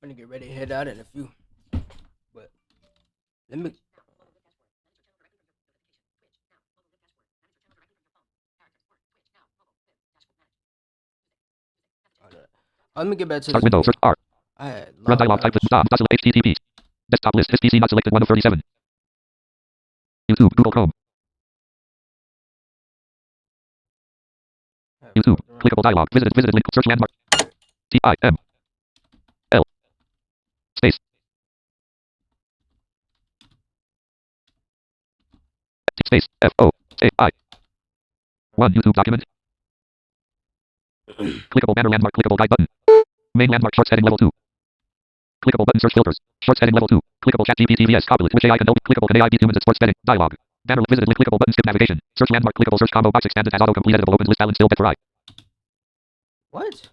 gonna get ready to head out in a few. But let me. Let me get back to Start this window. video. Search R. I had Run logged dialog. out Type and shit. stop. HTTP. Desktop list. His PC not selected. 1 of 37. YouTube. Google Chrome. I had YouTube. fucked around. Clickable dialog. Visited link. Search landmark. TIML. Space. Space. FOAI. 1. YouTube document. Clickable banner landmark. Clickable guide button. Main landmark. Shorts heading level 2. Clickable button search filters. Shorts heading level 2. Clickable chat GPT VS Copilot. Which AI can help? Clickable can AI beat humans at sports betting? Dialog. Banner visited link. Clickable button skip navigation. Search landmark. Clickable search combo box expanded as autocomplete editable opens list balance still better eye. What?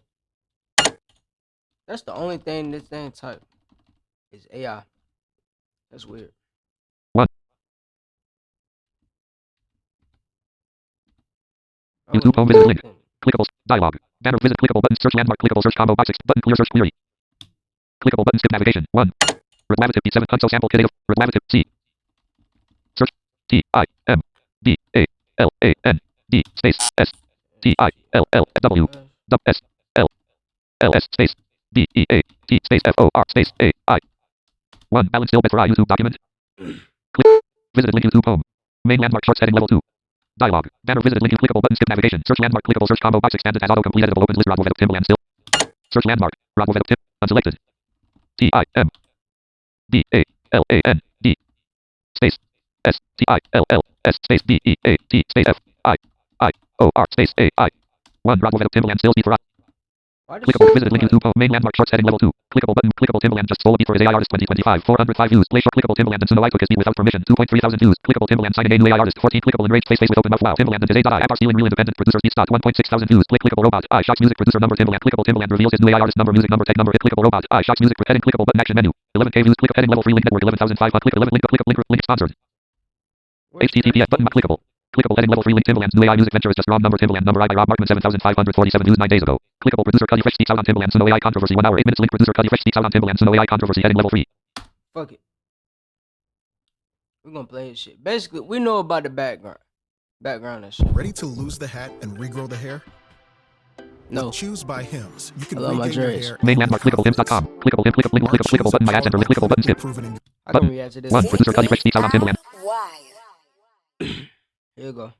That's the only thing this thing type is AI. That's weird. 1. I YouTube wasn't home even visited link. typing. Clickable dialog. Banner visit clickable button search landmark clickable search combo box button clear search query. Clickable button skip navigation. 1. Reglavitive B7 console sample kit. Reglavitive C. Search TIMBALAND space S TILLW S L L S space BEAT space FOR space AI. 1. Balance still better eye YouTube document. Click. Visited link YouTube home. Main landmark shorts heading level 2. Dialog. Banner visited link clickable button skip navigation. Search landmark clickable search combo box expanded as autocomplete editable opens list Rodwood Timbaland still. Search landmark. Rodwood Tim. Unselected. TIMBALAND space STILLS space BEAT space FIIOR space AI. 1. Rodwood Timbaland still beat for Why does clickable shit visited look link like? YouTube home. Main landmark shorts heading level 2. Clickable button clickable Timbaland just stole a beat for his AI artist 2025. 405 views. Play short clickable Timbaland and Suno I took his beat without permission. 2.3 thousand views. Clickable Timbaland signing a new AI artist. 14 clickable enraged face with open mouth. Wow. Timbaland and his AI app are stealing real independent producers beats. 1.6 thousand views. Clickable robot. I shocks music producer number Timbaland. Clickable Timbaland reveals his new AI artist number music number tech number hit clickable robot. I shocks music heading clickable button action menu. 11k views. Click heading level 3 link network 11,500. Click 11 link sponsored. Where's HTTPS button views? clickable. Clickable heading level 3 link Timbaland's new AI music venture is just Rob number Timbaland number I by Rob Markman 7,547 views 9 days ago. Clickable producer Cuddy Fresh speaks out on Timbaland Suno AI controversy 1 hour 8 minutes link producer Cuddy Fresh speaks out on Timbaland Suno AI controversy heading level 3. Fuck it. We're gonna play his shit. Basically, we know about the background and shit. Ready to lose the hat and regrow the hair? No. With Choose by Hims, you can I love my regain your dreads. hair Main and landmark clickable hims.com. Clickable him clickable button my ad center link clickable button skip. I can Button. react to this. 1. Producer Cuddy Fresh speaks out on Timbaland. Here you go.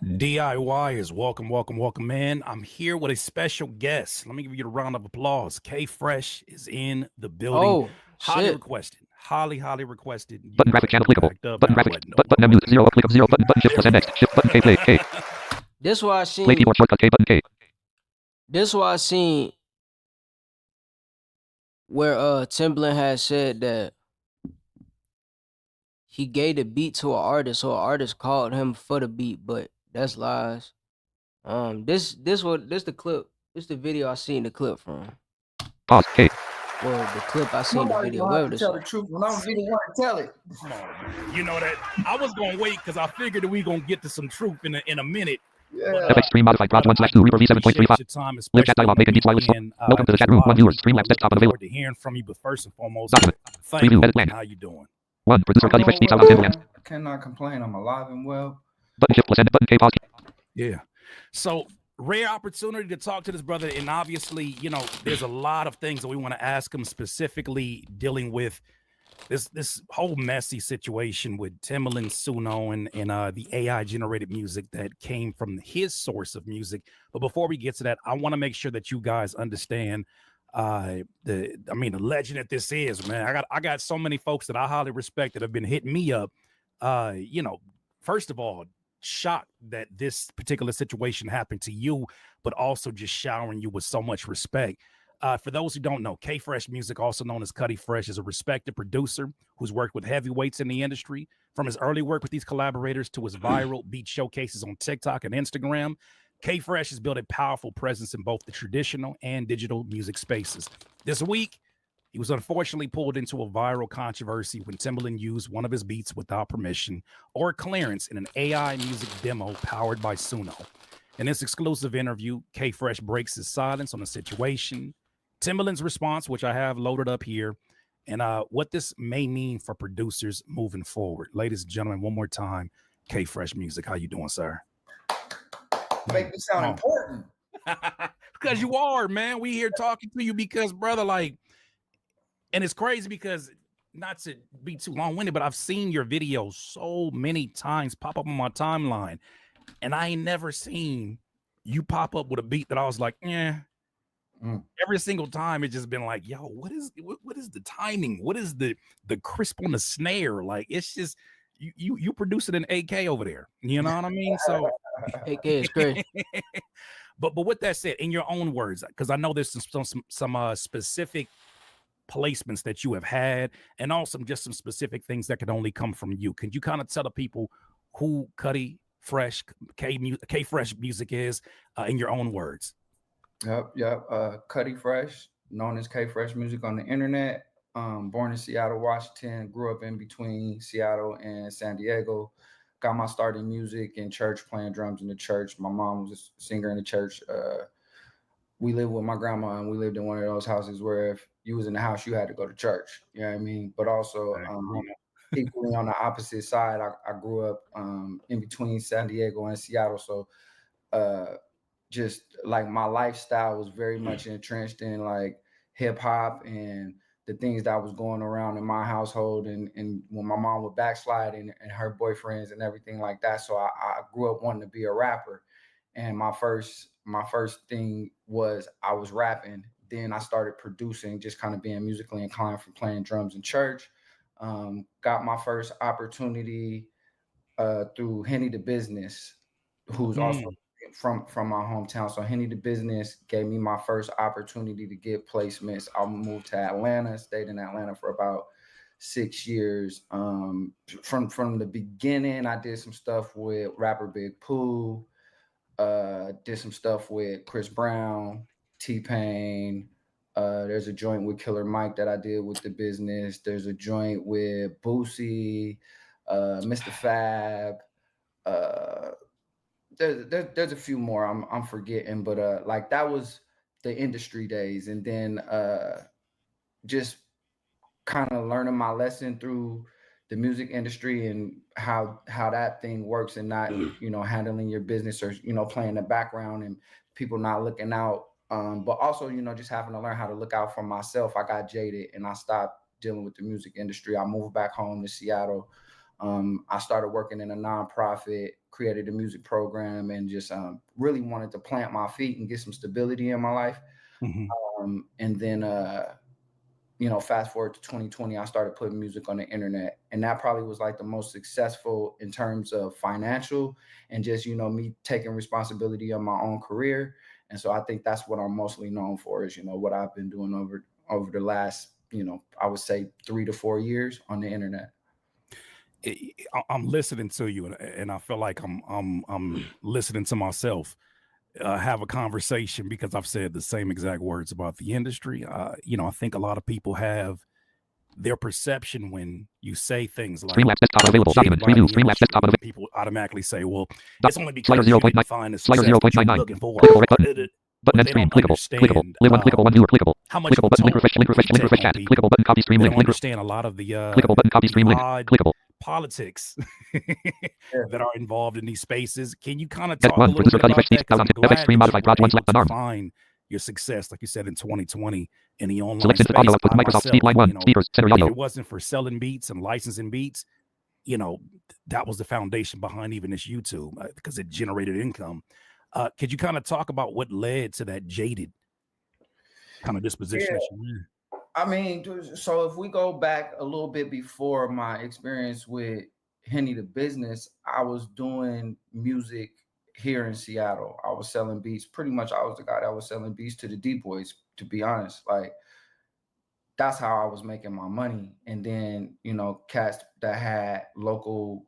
DIYers, welcome, man. I'm here with a special guest. Let me give you a round of applause. K Fresh is in the building. Oh highly shit. requested. Highly requested. Button graphic channel clickable. Button graphic. Button M 0 click 0 button shift plus MX shift button K play K. This why I Play seen. keyboard shortcut K button K. This why I seen where Timbaland had said that he gave the beat to an artist, so an artist called him for the beat, but that's lies. This the clip. This the video I seen the clip from. Pause K. Well, the clip I seen the Nobody video. gonna Whatever have to this tell is. the truth when I'm the one to tell it. Come on, man. You know that I was gonna wait because I figured that we gonna get to some truth in a minute. Yeah. FX stream modified prod 1/2 Reaper V7.35. Live chat dialog making beats wireless. Welcome to the chat room. 1 viewers stream labs desktop Look available. forward to hearing from you, but first and foremost, Document. thank Preview you. edit blank. How you doing? 1. Producer I'm Cuddy Fresh doing speaks out well, on Timbaland. man. I cannot complain. I'm alive and well. Button shift plus end button K pause. Yeah. So rare opportunity to talk to this brother, and obviously, you know, there's a lot of things that we want to ask him, specifically dealing with this whole messy situation with Timbaland, Suno, and the AI generated music that came from his source of music. But before we get to that, I want to make sure that you guys understand the legend that this is, man. I got so many folks that I highly respect that have been hitting me up. You know, first of all, shocked that this particular situation happened to you, but also just showering you with so much respect. For those who don't know, K Fresh Music, also known as Cuddy Fresh, is a respected producer who's worked with heavyweights in the industry. From his early work with these collaborators to his viral beat showcases on TikTok and Instagram, K Fresh has built a powerful presence in both the traditional and digital music spaces. This week, He was unfortunately pulled into a viral controversy when Timbaland used one of his beats without permission or clearance in an AI music demo powered by Suno. In this exclusive interview, K Fresh breaks his silence on the situation, Timbaland's response, which I have loaded up here, and what this may mean for producers moving forward. Ladies and gentlemen, one more time, K Fresh Music. How you doing, sir? Make me sound important. Because you are, man. We here talking to you because, brother, like, and it's crazy because, not to be too long-winded, but I've seen your videos so many times pop up on my timeline, and I ain't never seen you pop up with a beat that I was like, yeah. Every single time it's just been like, yo, what is the timing? What is the crisp on the snare? Like, it's just you producing an AK over there. You know what I mean? So AK is crazy. but with that said, in your own words, because I know there's some specific placements that you have had, and also just some specific things that could only come from you. Can you kind of tell the people who K Fresh Music is in your own words? Yep. Cuddy Fresh, known as K Fresh Music on the internet. Born in Seattle, Washington. Grew up in between Seattle and San Diego. Got my start in music in church, playing drums in the church. My mom was a singer in the church. We lived with my grandma, and we lived in one of those houses where if you was in the house, you had to go to church. You know what I mean? But also, equally on the opposite side, I grew up in between San Diego and Seattle. So just like my lifestyle was very much entrenched in like hip hop and the things that was going around in my household, and when my mom would backslide and her boyfriends and everything like that. So I grew up wanting to be a rapper. And my first thing was I was rapping. Then I started producing, just kind of being musically inclined from playing drums in church. Got my first opportunity through Henny the Business, who's also from my hometown. So Henny the Business gave me my first opportunity to get placements. I moved to Atlanta, stayed in Atlanta for about 6 years. From the beginning, I did some stuff with rapper Big Pooh, did some stuff with Chris Brown, T-Pain. There's a joint with Killer Mike that I did with the business. There's a joint with Boosie, Mr. Fab. There's a few more I'm forgetting, but like that was the industry days, and then just kind of learning my lesson through the music industry and how that thing works, and not handling your business or playing the background and people not looking out, but also just having to learn how to look out for myself. I got jaded and I stopped dealing with the music industry. I moved back home to Seattle. I started working in a nonprofit, created a music program, and just really wanted to plant my feet and get some stability in my life. And then fast forward to 2020, I started putting music on the internet, and that probably was like the most successful in terms of financial and just me taking responsibility of my own career. And so I think that's what I'm mostly known for, is what I've been doing over the last I would say 3 to 4 years on the internet. I'm listening to you, and I feel like I'm listening to myself have a conversation, because I've said the same exact words about the industry. I think a lot of people have their perception when you say things like Streamlabs desktop available. Document. Preview. Streamlabs desktop available. people automatically say, well, it's only because Slider you 0.9. didn't find the Slider success that you're 0.99. looking for. Clickable right button. Button end They stream. don't Clickable. Clickable. understand Live one. Clickable one viewer. Clickable. how much Clickable button. Link refresh. Link refresh. Link refresh chat. people. Clickable button. Copy stream They link. don't Link. understand a lot of the Clickable button. Copy stream link. odd Clickable. politics that are involved in these spaces. Can you kind of Get talk a one. little Producer bit Cuddy about Fresh. that? Because I'm FX glad stream that you modified. were Project one able select to arm. find your success, like you said, in 2020 in the online Select space. audio output. I Microsoft myself, Speak Line 1. Speakers. Center if audio. it wasn't for selling beats and licensing beats, that was the foundation behind even this YouTube, because it generated income. Could you kind of talk about what led to that jaded kind of disposition that you were in? I mean, so if we go back a little bit before my experience with Henny the Business, I was doing music here in Seattle. I was selling beats. Pretty much, I was the guy that was selling beats to the D Boys, to be honest. Like, that's how I was making my money. And then, cats that had local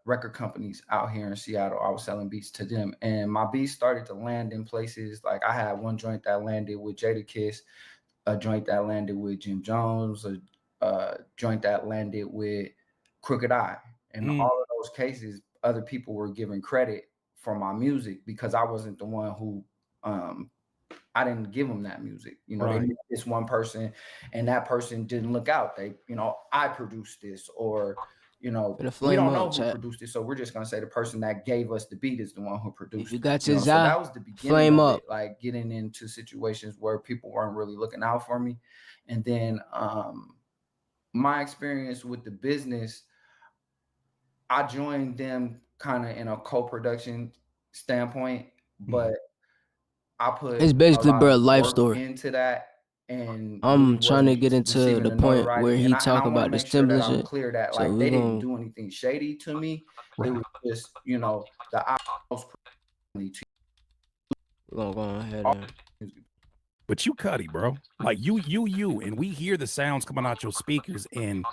record companies out here in Seattle, I was selling beats to them. And my beats started to land in places. Like, I had one joint that landed with Jadakiss. a joint that landed with Jim Jones, a joint that landed with Crooked Eye. In Mm, all of those cases, other people were given credit for my music because I wasn't the one who I didn't give them that music. You know, they right. knew this one person and that person didn't look out. They, you know, I produced this, or, you know, Finna we flame don't up, know who chat. produced it. So we're just gonna say the person that gave us the beat is the one who If you produced it. got You your know, so eye, that was the beginning flame of it, up. like getting into situations where people weren't really looking out for me. And then my experience with the business, I joined them kind of in a co-production standpoint, Mm. but I put It's a basically, lot bro, a of life work story. into that and really I'm trying to wasn't get into receiving the the point where notoriety. he And talk I want to about this make sure temple that and I'm shit. clear that So like we they didn't gonna do anything shady to me. It Right. was just, you know, the most we gonna go ahead all and music. But you Cuddy, bro. Like you, and we hear the sounds coming out your speakers. And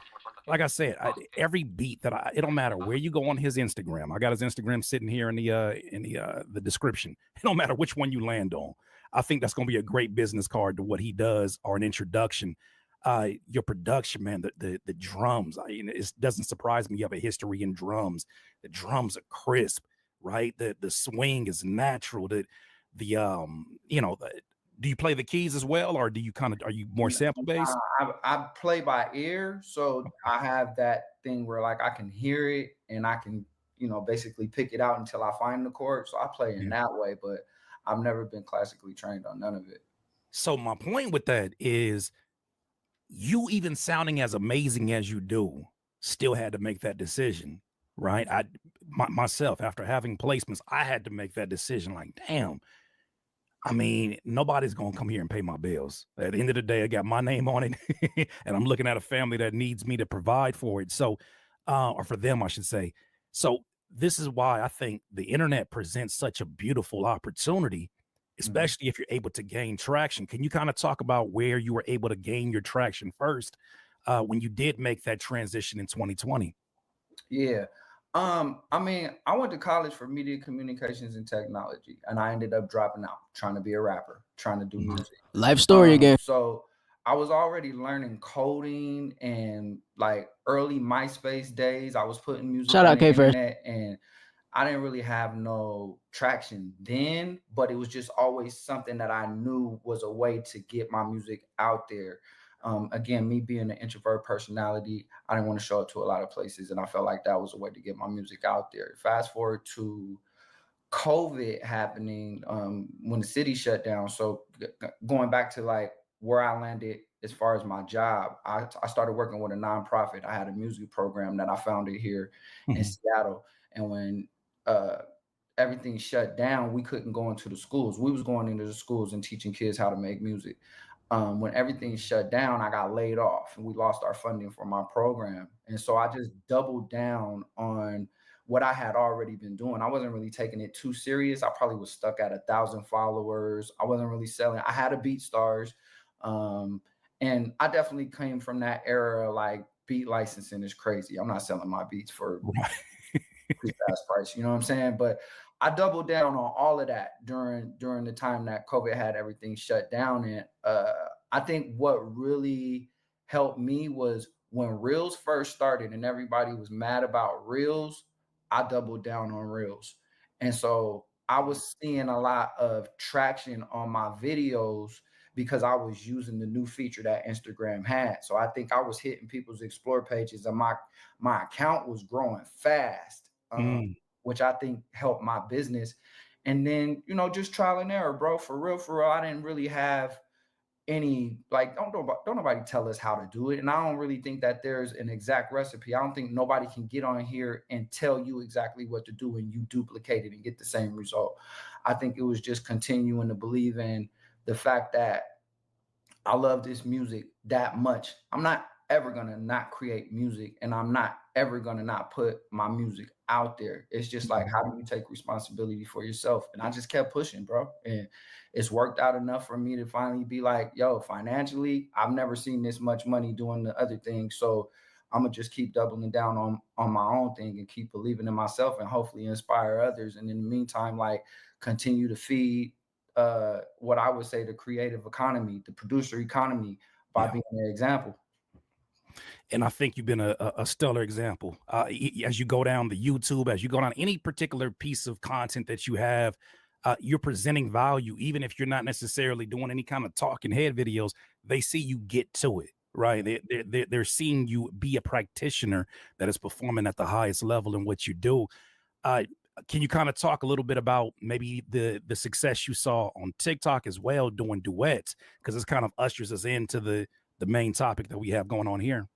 like I said, every beat that it don't matter where you go on his Instagram. I got his Instagram sitting here in the description. It don't matter which one you land on. I think that's gonna be a great business card to what he does or an introduction. Your production, man, the drums. It doesn't surprise me you have a history in drums. The drums are crisp, right? The swing is natural. Do you play the keys as well, or do you are you more sample based? I play by ear, so I have that thing where like I can hear it and I can, you know, basically pick it out until I find the chord. So I play in Yeah. that way, but I've never been classically trained on none of it. So my point with that is you even sounding as amazing as you do still had to make that decision, right? Myself, after having placements, I had to make that decision. Like, damn, I mean, nobody's gonna come here and pay my bills. At the end of the day, I got my name on it, and I'm looking at a family that needs me to provide for it. So, or for them, I should say. So this is why I think the internet presents such a beautiful opportunity, Mhm. especially if you're able to gain traction. Can you kind of talk about where you were able to gain your traction first when you did make that transition in 2020? Yeah. I mean, I went to college for media communications and technology, and I ended up dropping out, trying to be a rapper, trying to do Mhm. music. life story again. So I was already learning coding and like early MySpace days. I was putting music Shout on out the K Fresh. internet and I didn't really have no traction then, but it was just always something that I knew was a way to get my music out there. Again, me being an introvert personality, I didn't want to show up to a lot of places, and I felt like that was a way to get my music out there. Fast forward to COVID happening when the city shut down. So going back to like where I landed as far as my job, I started working with a nonprofit. I had a music program that I founded here in Mhm. Seattle, and when uh, everything shut down, we couldn't go into the schools. We was going into the schools and teaching kids how to make music. When everything shut down, I got laid off and we lost our funding for my program. And so I just doubled down on what I had already been doing. I wasn't really taking it too serious. I probably was stuck at 1,000 followers. I wasn't really selling. I had a BeatStars. Um, and I definitely came from that era. Like beat licensing is crazy. I'm not selling my beats for Right. cheap ass price. You know what I'm saying? But I doubled down on all of that during the time that COVID had everything shut down. And I think what really helped me was when Reels first started and everybody was mad about Reels, I doubled down on Reels. And so I was seeing a lot of traction on my videos because I was using the new feature that Instagram had. So I think I was hitting people's explore pages and my account was growing fast, Mm. which I think helped my business. And then, you know, just trial and error, bro. For real, I didn't really have any like don't nobody tell us how to do it. And I don't really think that there's an exact recipe. I don't think nobody can get on here and tell you exactly what to do and you duplicate it and get the same result. I think it was just continuing to believe in the fact that I love this music that much. I'm not ever gonna not create music, and I'm not ever gonna not put my music out there. It's just like, Mhm. how do you take responsibility for yourself? And I just kept pushing, bro. And it's worked out enough for me to finally be like, yo, financially, I've never seen this much money doing the other thing. So I'm gonna just keep doubling down on my own thing and keep believing in myself and hopefully inspire others. And in the meantime, like continue to feed what I would say the creative economy, the producer economy, by Yeah. being an example. And I think you've been a stellar example. As you go down the YouTube, as you go down any particular piece of content that you have, you're presenting value, even if you're not necessarily doing any kind of talking head videos. They see you get to it, right? They're seeing you be a practitioner that is performing at the highest level in what you do. Uh, can you kind of talk a little bit about maybe the success you saw on TikTok as well doing duets? Because it's kind of ushers us into the main topic that we have going on here.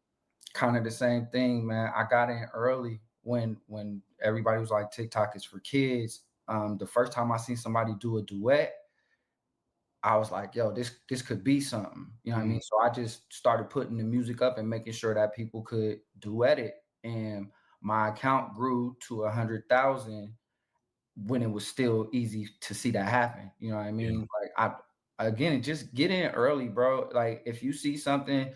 Kind of the same thing, man. I got in early when everybody was like TikTok is for kids. The first time I seen somebody do a duet, I was like, yo, this could be something. You know what I mean? So I just started putting the music up and making sure that people could duet it. And my account grew to 100,000 when it was still easy to see that happen. You know what I Yeah. mean? Like again, just get in early, bro. Like if you see something,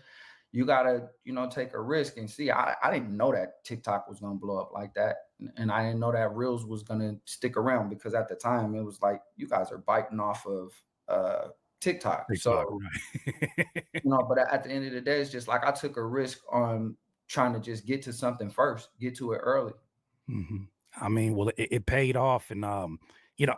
you gotta, take a risk and see. I didn't know that TikTok was gonna blow up like that. And I didn't know that Reels was gonna stick around because at the time it was like you guys are biting off of TikTok. TikTok, So, right. but at the end of the day, it's just like I took a risk on trying to just get to something first, get to it early. Mhm. I mean, well, it paid off, and you know,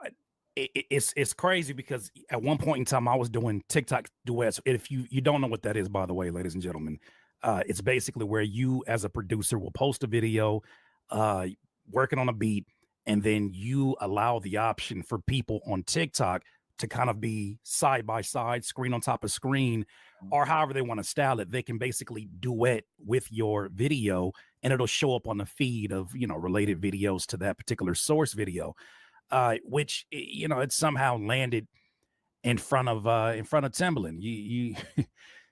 it's crazy because at one point in time I was doing TikTok duets. If you don't know what that is, by the way, ladies and gentlemen, it's basically where you as a producer will post a video, uh, working on a beat, and then you allow the option for people on TikTok to kind of be side by side, screen on top of screen, or however they want to style it. They can basically duet with your video and it'll show up on the feed of related videos to that particular source video, which it somehow landed in front of Timbaland. You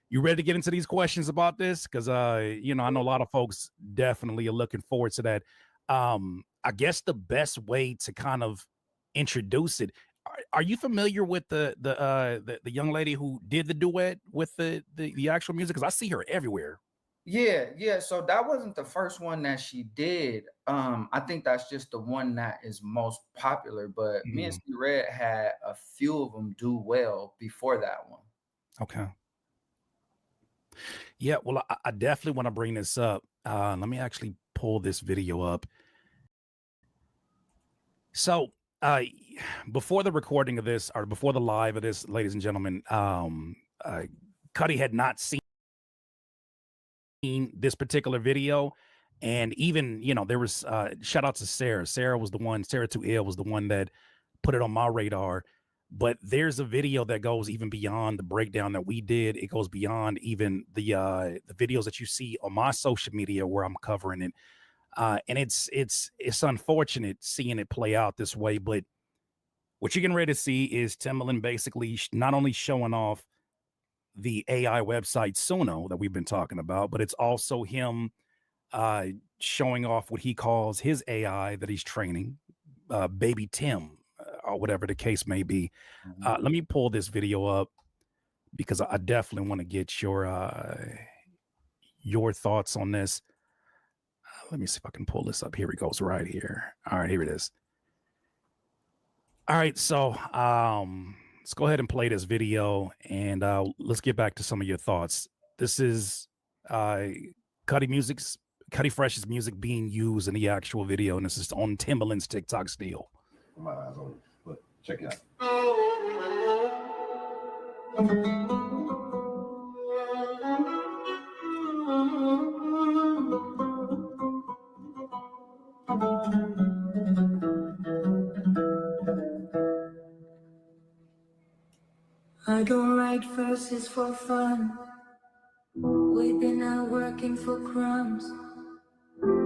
you ready to get into these questions about this? Because I know a lot of folks definitely are looking forward to that. I guess the best way to kind of introduce it. Are you familiar with the young lady who did the duet with the actual music? Because I see her everywhere. Yeah. So that wasn't the first one that she did. I think that's just the one that is most popular. But me and Mhm. C Red had a few of them do well before that one. Okay. Yeah, well, I definitely want to bring this up. Let me actually pull this video up. So, uh, before the recording of this, or before the live of this, ladies and gentlemen, Cuddy had not seen this particular video, and even there was shout out to Sarah. Sarah Too Ill was the one that put it on my radar. But there's a video that goes even beyond the breakdown that we did. It goes beyond even the videos that you see on my social media where I'm covering it. And it's unfortunate seeing it play out this way. But what you're getting ready to see is Timbaland basically not only showing off the AI website Suno that we've been talking about, but it's also him uh, showing off what he calls his AI that he's training, Baby Tim, or whatever the case may be. Mhm. Let me pull this video up because I definitely want to get your thoughts on this. Let me see if I can pull this up. Here it goes, right here. All right, here it is. All right, so let's go ahead and play this video, and let's get back to some of your thoughts. This is uh, Cuddy Fresh's music being used in the actual video, and this is on Timbaland's TikTok still. My eyes on it, but check it out. I don't write verses for fun. We've been out working for crumbs.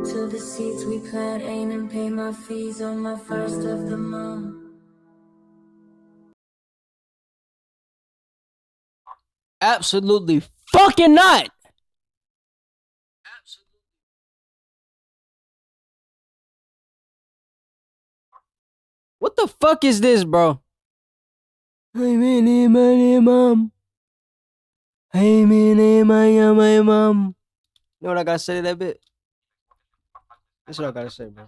Till the seeds we plant ain't and pay my fees on my first of the month. Absolutely fucking not. What the fuck is this, bro? Hey, my mom. Hey, my mom. You know what I gotta say to that bit? This is what I gotta say, bro.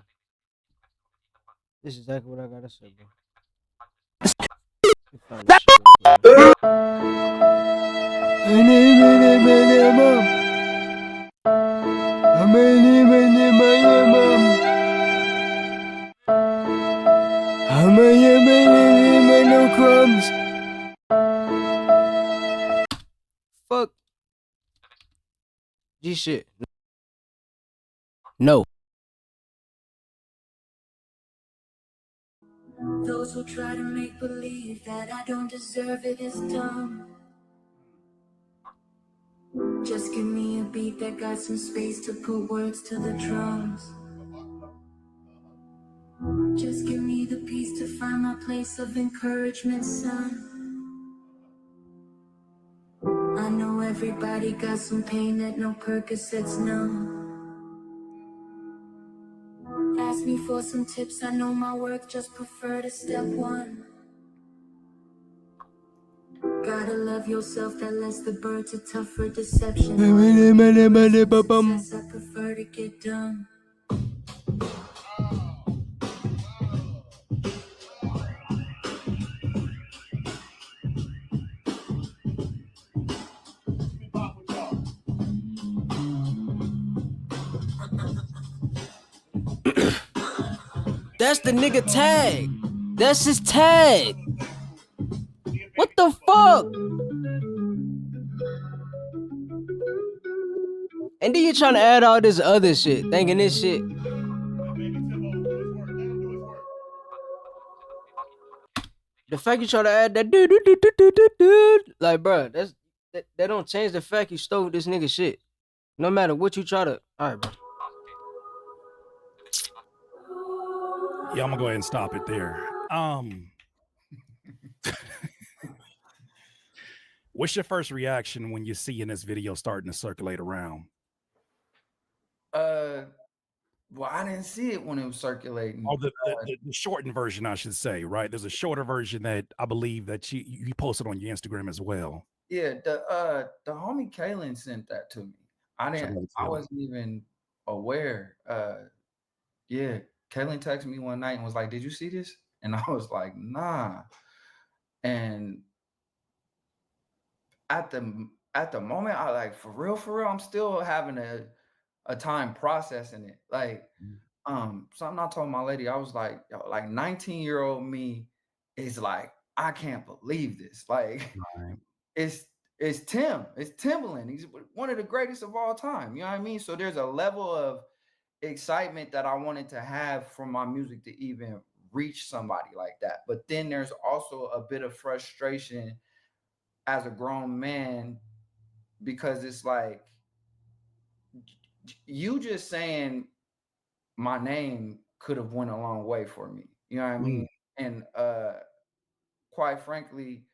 This is exactly what I gotta say, bro. You Find this shit real quick. No crumbs. Fuck. G shit. No. Those who try to make believe that I don't deserve it is dumb. Just give me a beat that got some space to put words to the drums. Just give me the peace to find my place of encouragement, son. I know everybody got some pain that no Percocets numb. Ask me for some tips, I know my work, just prefer to step one. Gotta love yourself, that lets the birds a tougher deception. Success, I prefer to get done. That's the nigga tag. That's his tag. What the fuck? And then you're trying to add all this other shit, thinking this shit. The fact you try to add that like, bro, that don't change the fact you stole this nigga shit. No matter what you try to. All right, bro. Yeah, I'm gonna go ahead and stop it there. What's your first reaction when you're seeing this video starting to circulate around? Well, I didn't see it when it was circulating. Oh, the shortened version, I should say, right? There's a shorter version that I believe that you posted on your Instagram as well. Yeah, the homie Kaylin sent that to me. I wasn't even aware. Yeah, Kaylin texted me one night and was like, "Did you see this?" And I was like, "Nah." And at the moment, I like for real, I'm still having a time processing it. Like, something I told my lady, I was like, yo, like 19-year-old me is like, I can't believe this. Like, Right. it's Timbaland. He's one of the greatest of all time. You know what I mean? So there's a level of excitement that I wanted to have from my music to even reach somebody like that. But then there's also a bit of frustration as a grown man because it's like you just saying my name could have went a long way for me. You know what I mean? And quite frankly,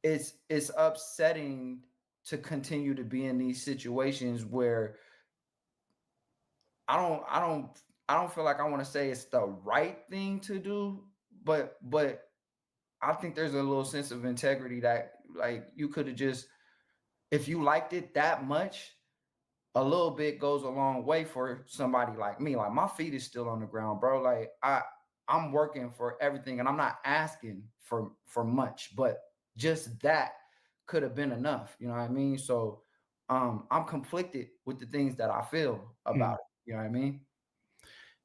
it's upsetting to continue to be in these situations where I don't feel like I want to say it's the right thing to do, but I think there's a little sense of integrity that like you could have just if you liked it that much, a little bit goes a long way for somebody like me. Like my feet is still on the ground, bro. Like I'm working for everything and I'm not asking for much, but just that could have been enough. You know what I mean? So I'm conflicted with the things that I feel about it. You know what I mean?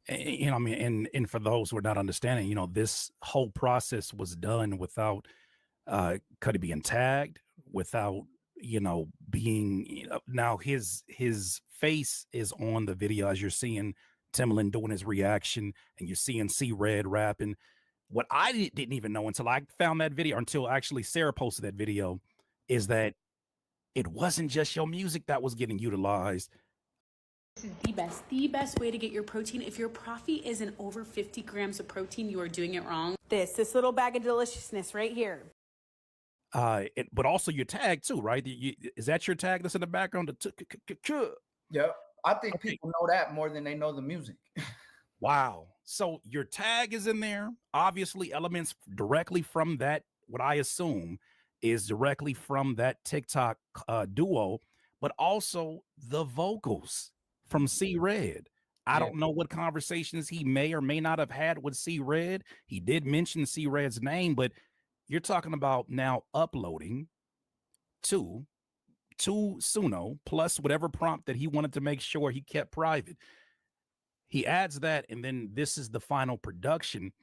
You know, I mean, and for those who are not understanding, you know, this whole process was done without Cuddy being tagged, without being now his face is on the video as you're seeing Timbaland doing his reaction, and you're seeing C Red rapping. What I didn't even know until I found that video, until actually Sarah posted that video, is that it wasn't just your music that was getting utilized. This is the best way to get your protein. If your profit isn't over 50 grams of protein, you are doing it wrong. This little bag of deliciousness right here. But also your tag too, right? Is that your tag that's in the background? Yep. I think people know that more than they know the music. Wow. So your tag is in there. Obviously, elements directly from that, what I assume is directly from that TikTok duo, but also the vocals from C Red. I don't know what conversations he may or may not have had with C Red. He did mention C Red's name, but you're talking about now uploading to Suno plus whatever prompt that he wanted to make sure he kept private. He adds that, and then this is the final production.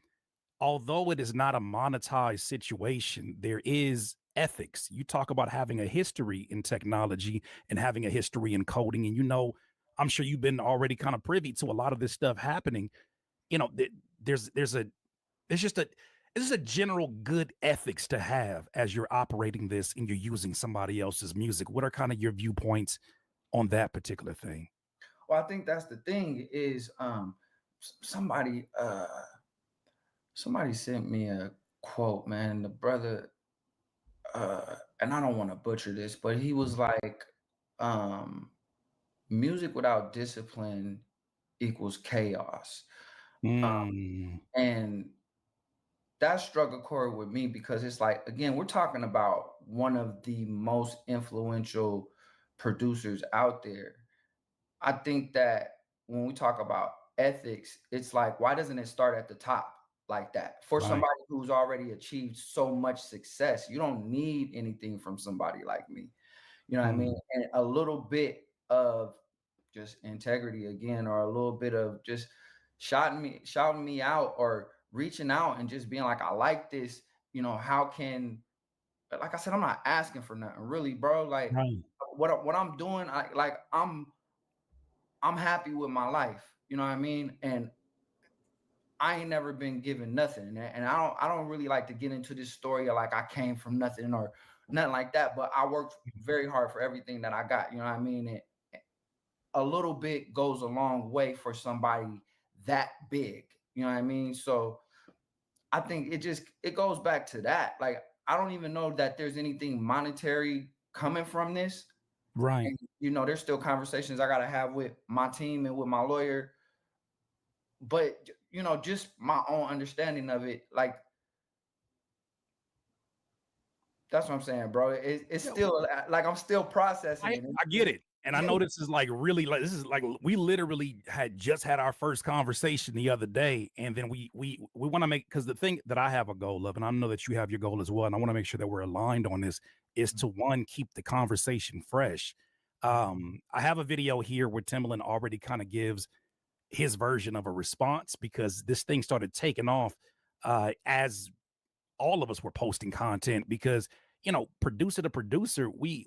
Although it is not a monetized situation, there is ethics. You talk about having a history in technology and having a history in coding, and I'm sure you've been already kind of privy to a lot of this stuff happening. There's just a general good ethics to have as you're operating this and you're using somebody else's music. What are kind of your viewpoints on that particular thing? Well, I think that's the thing is somebody sent me a quote, man. The brother and I don't want to butcher this, but he was like, music without discipline equals chaos. And that struck a chord with me because it's like, again, we're talking about one of the most influential producers out there. I think that when we talk about ethics, it's like, why doesn't it start at the top like that? For somebody who's already achieved so much success, you don't need anything from somebody like me. You know what I mean? And a little bit of just integrity again, or a little bit of just shouting me out or reaching out and just being like, I like this, how can, like I said, I'm not asking for nothing really, bro. Like what I'm doing, I'm happy with my life. You know what I mean? And I ain't never been given nothing. And I don't really like to get into this story of like I came from nothing or nothing like that. But I worked very hard for everything that I got. You know what I mean? And a little bit goes a long way for somebody that big. You know what I mean? So I think it goes back to that. Like, I don't even know that there's anything monetary coming from this. Right. And, there's still conversations I got to have with my team and with my lawyer. But, just my own understanding of it, like, that's what I'm saying, bro. It's still like I'm still processing it. I get it. And I know this is like really like we literally had just had our first conversation the other day. And then we want to make, because the thing that I have a goal of, and I know that you have your goal as well, and I want to make sure that we're aligned on this, is to one, keep the conversation fresh. I have a video here where Timbaland already kind of gives his version of a response, because this thing started taking off as all of us were posting content, because producer to producer, we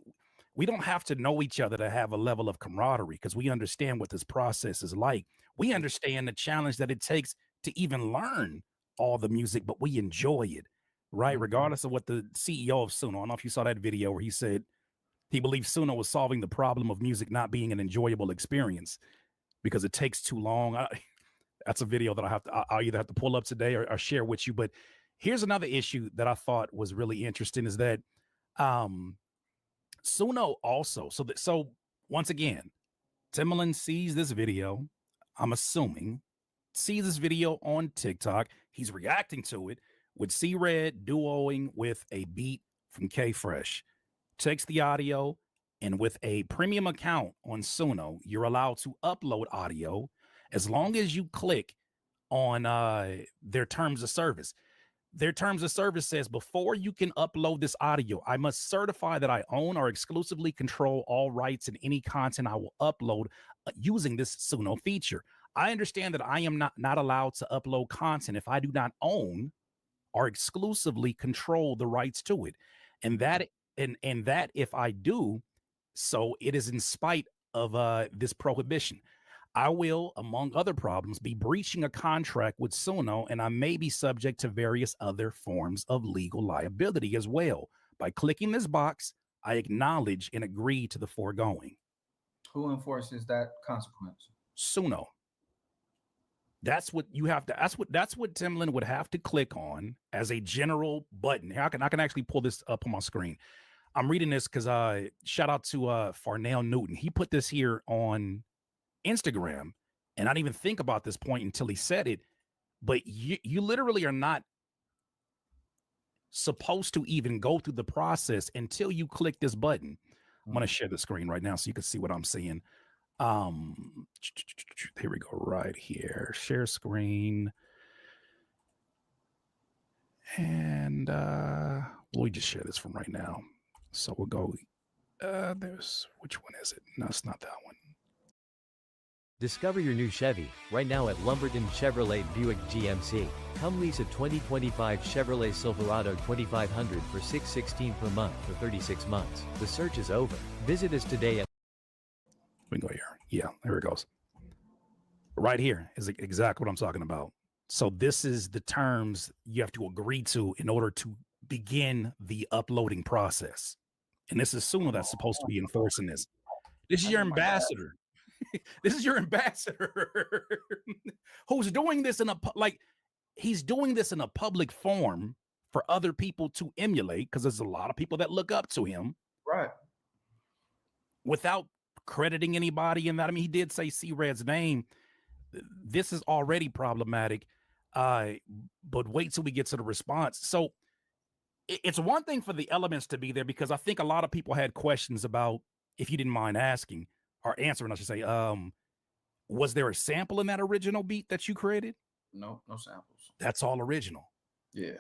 don't have to know each other to have a level of camaraderie, because we understand what this process is like. We understand the challenge that it takes to even learn all the music, but we enjoy it, right? Regardless of what the CEO of Suno, I don't know if you saw that video where he said he believes Suno was solving the problem of music not being an enjoyable experience because it takes too long. That's a video that I'll either have to pull up today or share with you. But here's another issue that I thought was really interesting, is that Suno also, so once again, Timbaland sees this video, I'm assuming, sees this video on TikTok. He's reacting to it with C Red duoing with a beat from K Fresh. Takes the audio, and with a premium account on Suno, you're allowed to upload audio as long as you click on their terms of service. Their terms of service says, before you can upload this audio, I must certify that I own or exclusively control all rights in any content I will upload using this Suno feature. I understand that I am not allowed to upload content if I do not own or exclusively control the rights to it. And that if I do, so it is in spite of this prohibition. I will, among other problems, be breaching a contract with Suno, and I may be subject to various other forms of legal liability as well. By clicking this box, I acknowledge and agree to the foregoing. Who enforces that consequence? Suno. That's what you have to. That's what Timbaland would have to click on as a general button. Here, I can actually pull this up on my screen. I'm reading this because shout out to Farnell Newton. He put this here on Instagram, and I didn't even think about this point until he said it. But you literally are not supposed to even go through the process until you click this button. I'm going to share the screen right now so you can see what I'm seeing. Here we go, right here. Share screen. And we'll just share this from right now. So we'll go. There's which one is it? No, it's not that one. Discover your new Chevy right now at Lumberton Chevrolet Buick GMC. Come lease a 2025 Chevrolet Silverado 2500 for $616 per month for 36 months. The search is over. Visit us today at. We can go here. Yeah, there it goes. Right here is exactly what I'm talking about. So this is the terms you have to agree to in order to begin the uploading process. And this is Suno that's supposed to be enforcing this. This is your ambassador. This is your ambassador who's doing this in a he's doing this in a public forum for other people to emulate, because there's a lot of people that look up to him, Right. without crediting anybody in that. I mean, he did say C-Red's name. This is already problematic, but wait till we get to the response. So it's one thing for the elements to be there, because I think a lot of people had questions about, if you didn't mind asking or answering, I should say, was there a sample in that original beat that you created? No samples. That's all original. Yeah.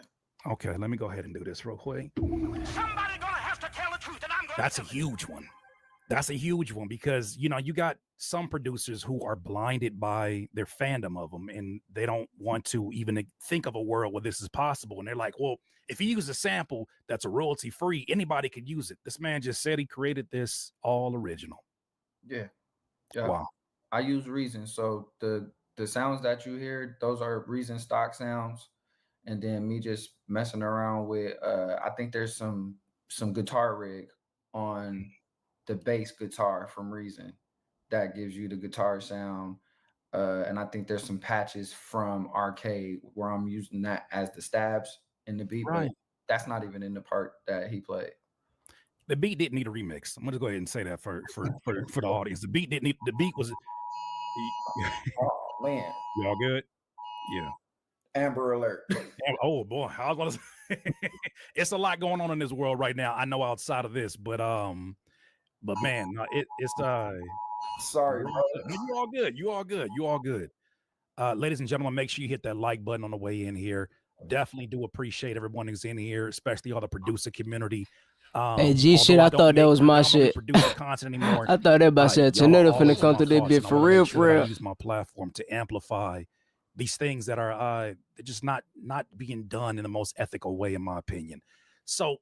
Okay, let me go ahead and do this real quick. Somebody gonna have to tell the truth, and I'm gonna. That's a huge one. That's a huge one, because, you know, you got some producers who are blinded by their fandom of them, and they don't want to even think of a world where this is possible. And they're like, well, if you use a sample that's a royalty free, anybody could use it. This man just said he created this all original. Yeah. Yeah. Wow. I use Reason. So the sounds that you hear, those are Reason stock sounds. And then me just messing around with I think there's some guitar rig on the bass guitar from Reason that gives you the guitar sound. And I think there's some patches from Arcade where I'm using that as the stabs in the beat, Right. but that's not even in the part that he played. The beat didn't need a remix. I'm gonna go ahead and say that for the audience. The beat didn't need. The beat was. Oh man, Y'all good? Yeah. Amber Alert. Oh boy, I was gonna say, it's a lot going on in this world right now. I know outside of this, but man, no, it's Sorry, bro. you all good. You all good. You all good. Ladies and gentlemen, make sure you hit that like button on the way in here. Definitely do appreciate everyone who's in here, especially all the producer community. Hey, G shit, I thought that was my shit. Content anymore. I thought everybody said Tanita finna come to this bit bit for real, for real. I use my platform to amplify these things that are just not being done in the most ethical way, in my opinion. So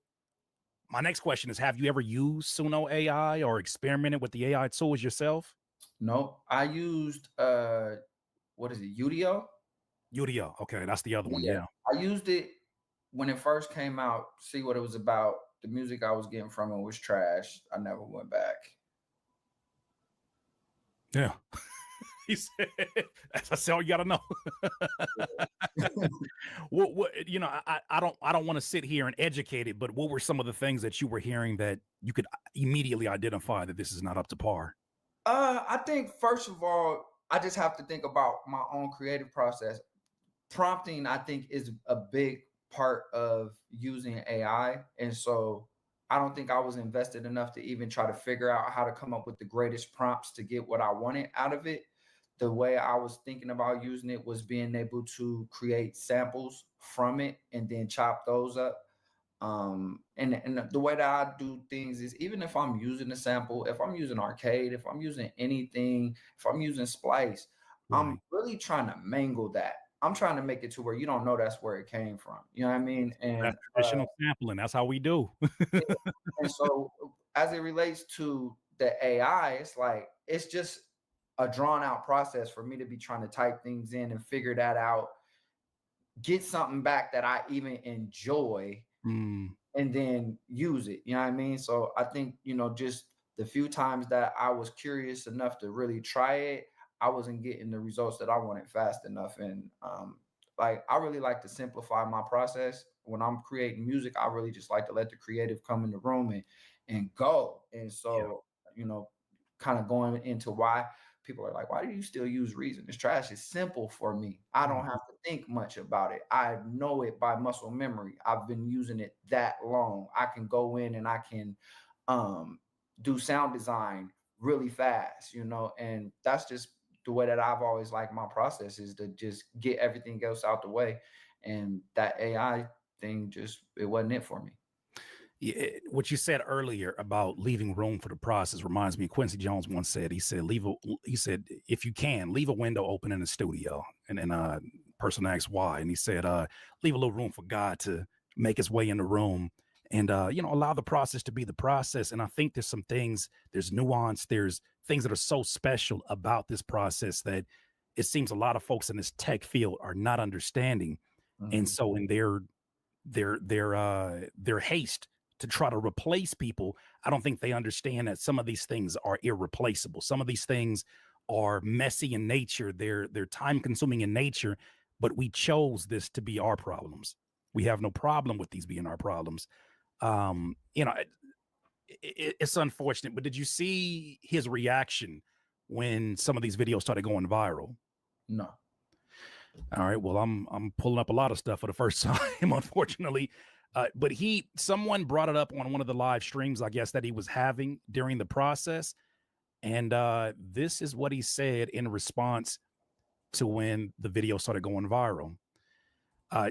my next question is, have you ever used Suno AI or experimented with the AI tools yourself? No, I used what is it, Udio? Udio, okay, that's the other one. Yeah. I used it when it first came out, see what it was about. The music I was getting from it was trash. I never went back. Yeah. He said, that's all you gotta know. What you know, I don't want to sit here and educate it, but what were some of the things that you were hearing that you could immediately identify that this is not up to par? I think first of all, I just have to think about my own creative process. Prompting, I think, is a big part of using AI. And so I don't think I was invested enough to even try to figure out how to come up with the greatest prompts to get what I wanted out of it. The way I was thinking about using it was being able to create samples from it and then chop those up. And the way that I do things is, even if I'm using a sample, if I'm using Arcade, if I'm using anything, if I'm using Splice, I'm really trying to mangle that. I'm trying to make it to where you don't know that's where it came from. You know what I mean? And that's traditional sampling. That's how we do. and so as it relates to the AI, it's like, it's just a drawn out process for me to be trying to type things in and figure that out, get something back that I even enjoy, and then use it. You know what I mean? So I think, you know, just the few times that I was curious enough to really try it, I wasn't getting the results that I wanted fast enough. And like, I really like to simplify my process. When I'm creating music, I really just like to let the creative come in the room and go. And so, you know, kind of going into why people are like, why do you still use Reason? It's trash. It's simple for me. I don't have to think much about it. I know it by muscle memory. I've been using it that long. I can go in and I can do sound design really fast, you know, and that's just the way that I've always liked my process, is to just get everything else out the way. And that AI thing just, it wasn't it for me. Yeah, what you said earlier about leaving room for the process reminds me. Quincy Jones once said, he said, if you can, leave a window open in the studio. And then person asked why, and he said, leave a little room for God to make his way in the room, and allow the process to be the process. And I think there's some things, there's nuance, there's things that are so special about this process that it seems a lot of folks in this tech field are not understanding. And so in their haste to try to replace people, I don't think they understand that some of these things are irreplaceable. Some of these things are messy in nature. They're time consuming in nature, but we chose this to be our problems. We have no problem with these being our problems. It's unfortunate, but did you see his reaction when some of these videos started going viral? No. All right. Well, I'm pulling up a lot of stuff for the first time, unfortunately. But someone brought it up on one of the live streams, I guess, that he was having during the process. And this is what he said in response to when the video started going viral.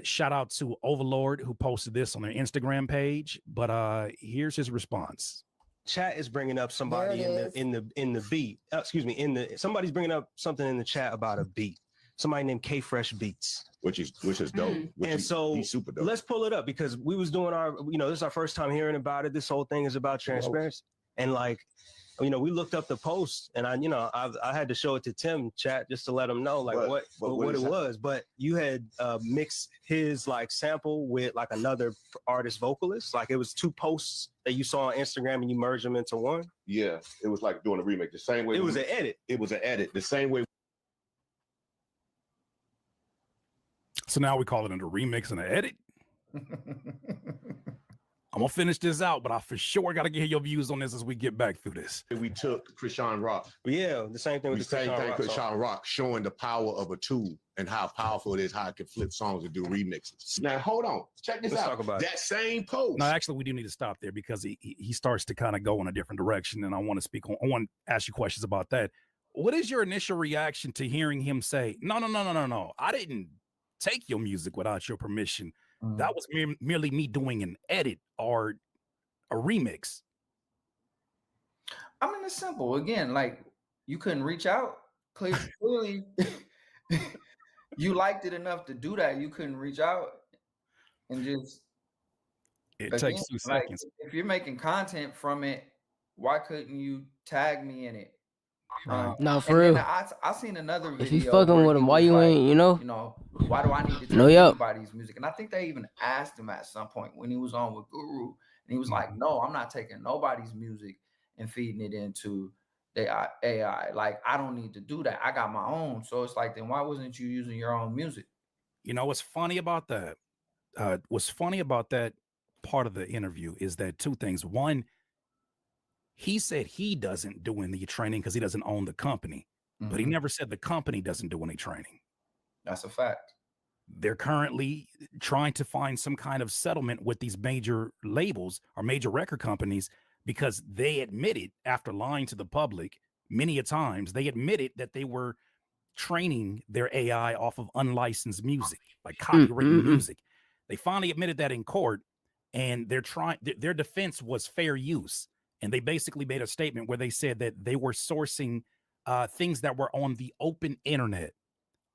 Shout out to Overlord, who posted this on their Instagram page. But here's his response. Chat is bringing up somebody in the beat. Somebody's bringing up something in the chat about a beat. Somebody named K Fresh Beats, which is dope. He's super dope. Let's pull it up, because we was doing this is our first time hearing about it. This whole thing is about transparency, and we looked up the post, and I had to show it to Tim chat just to let him know what it was. But you had mixed his sample with another artist vocalist. It was two posts that you saw on Instagram, and you merged them into one. Yeah, it was like doing a remake the same way. It was an edit. It was an edit the same way. So now we call it a remix and an edit. I'm gonna finish this out, but I for sure gotta get your views on this as we get back through this. We took Krishan Rock. Yeah, the same thing with the Krishan Rock, showing the power of a tool and how powerful it is, how it can flip songs and do remixes. Now hold on, check this out. Talk about that same post. No, actually, we do need to stop there, because he starts to kind of go in a different direction, and I want to ask you questions about that. What is your initial reaction to hearing him say, no, I didn't take your music without your permission. That was merely me doing an edit or a remix? I mean, it's simple. Again, you couldn't reach out. Clearly, you liked it enough to do that. You couldn't reach out and just. It takes 2 seconds. If you're making content from it, why couldn't you tag me in it? No, for real. I seen another video. If you fucking with him, why you ain't, why do I need to take anybody's music? And I think they even asked him at some point when he was on with Guru, and he was like, no, I'm not taking nobody's music and feeding it into the AI. I don't need to do that. I got my own. So it's then why wasn't you using your own music? What's funny about that? What's funny about that part of the interview is that two things. One, he said he doesn't do any training because he doesn't own the company, but he never said the company doesn't do any training. That's a fact. They're currently trying to find some kind of settlement with these major labels or major record companies, because they admitted, after lying to the public many a times, they admitted that they were training their AI off of unlicensed music, like copyrighted music. They finally admitted that in court, and their defense was fair use. And they basically made a statement where they said that they were sourcing things that were on the open internet,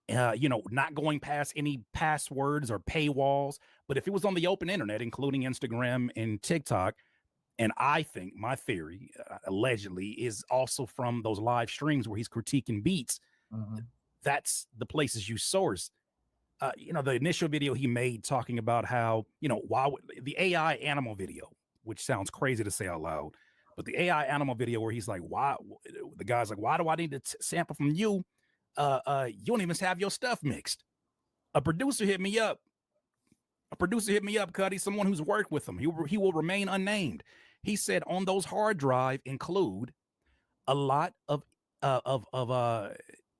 not going past any passwords or paywalls. But if it was on the open internet, including Instagram and TikTok, and I think my theory, allegedly, is also from those live streams where he's critiquing beats. That's the places you source. The initial video he made talking about how, why the AI animal video, which sounds crazy to say out loud. But the AI animal video where he's like, why? The guy's like, why do I need to sample from you? You don't even have your stuff mixed. A producer hit me up, Cuddy, someone who's worked with him. He will remain unnamed. He said on those hard drive include a lot of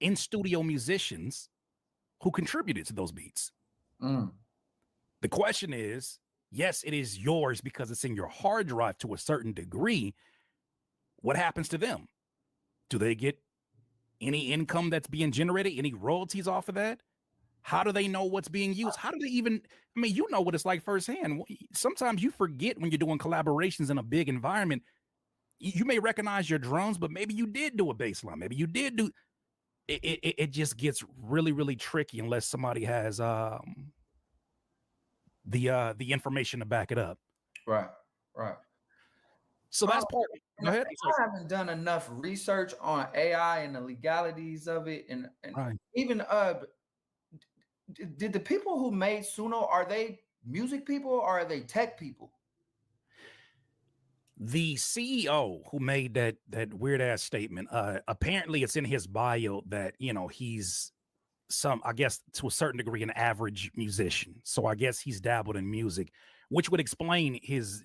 in-studio musicians who contributed to those beats. The question is, yes, it is yours because it's in your hard drive to a certain degree. What happens to them? Do they get any income that's being generated, any royalties off of that? How do they know what's being used? How do they even, I mean, you know what it's like firsthand. Sometimes you forget when you're doing collaborations in a big environment. You may recognize your drums, but maybe you did do a bass line. Maybe you did do it just gets really, really tricky unless somebody has the information to back it up. Right, right. So that's part. Go ahead. I haven't done enough research on AI and the legalities of it, and Right. even did the people who made Suno, are they music people or are they tech people? The CEO who made that weird ass statement, apparently it's in his bio that, you know, he's some, I guess to a certain degree, an average musician. So I guess he's dabbled in music, which would explain his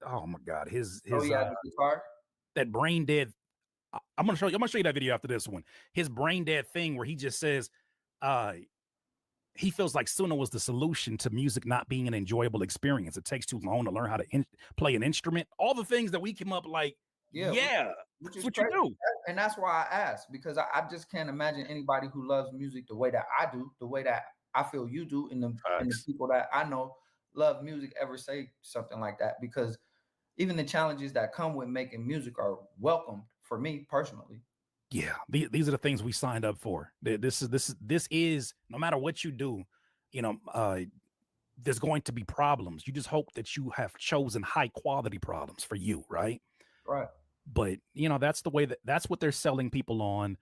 oh my god, his Oh, he has a guitar? that brain dead. I'm gonna show you that video after this one. His brain dead thing where he just says he feels like Suno was the solution to music not being an enjoyable experience. It takes too long to learn how to play an instrument. All the things that we came up like, yeah, which that's is what crazy. you do. And that's why I asked, because I just can't imagine anybody who loves music the way that I do, the way that I feel you do, and the people that I know love music ever say something like that. Because even the challenges that come with making music are welcomed for me personally. Yeah, these are the things we signed up for. This is no matter what you do, you know, there's going to be problems. You just hope that you have chosen high quality problems for you, right? Right. But you know, that's the way that's what they're selling people on.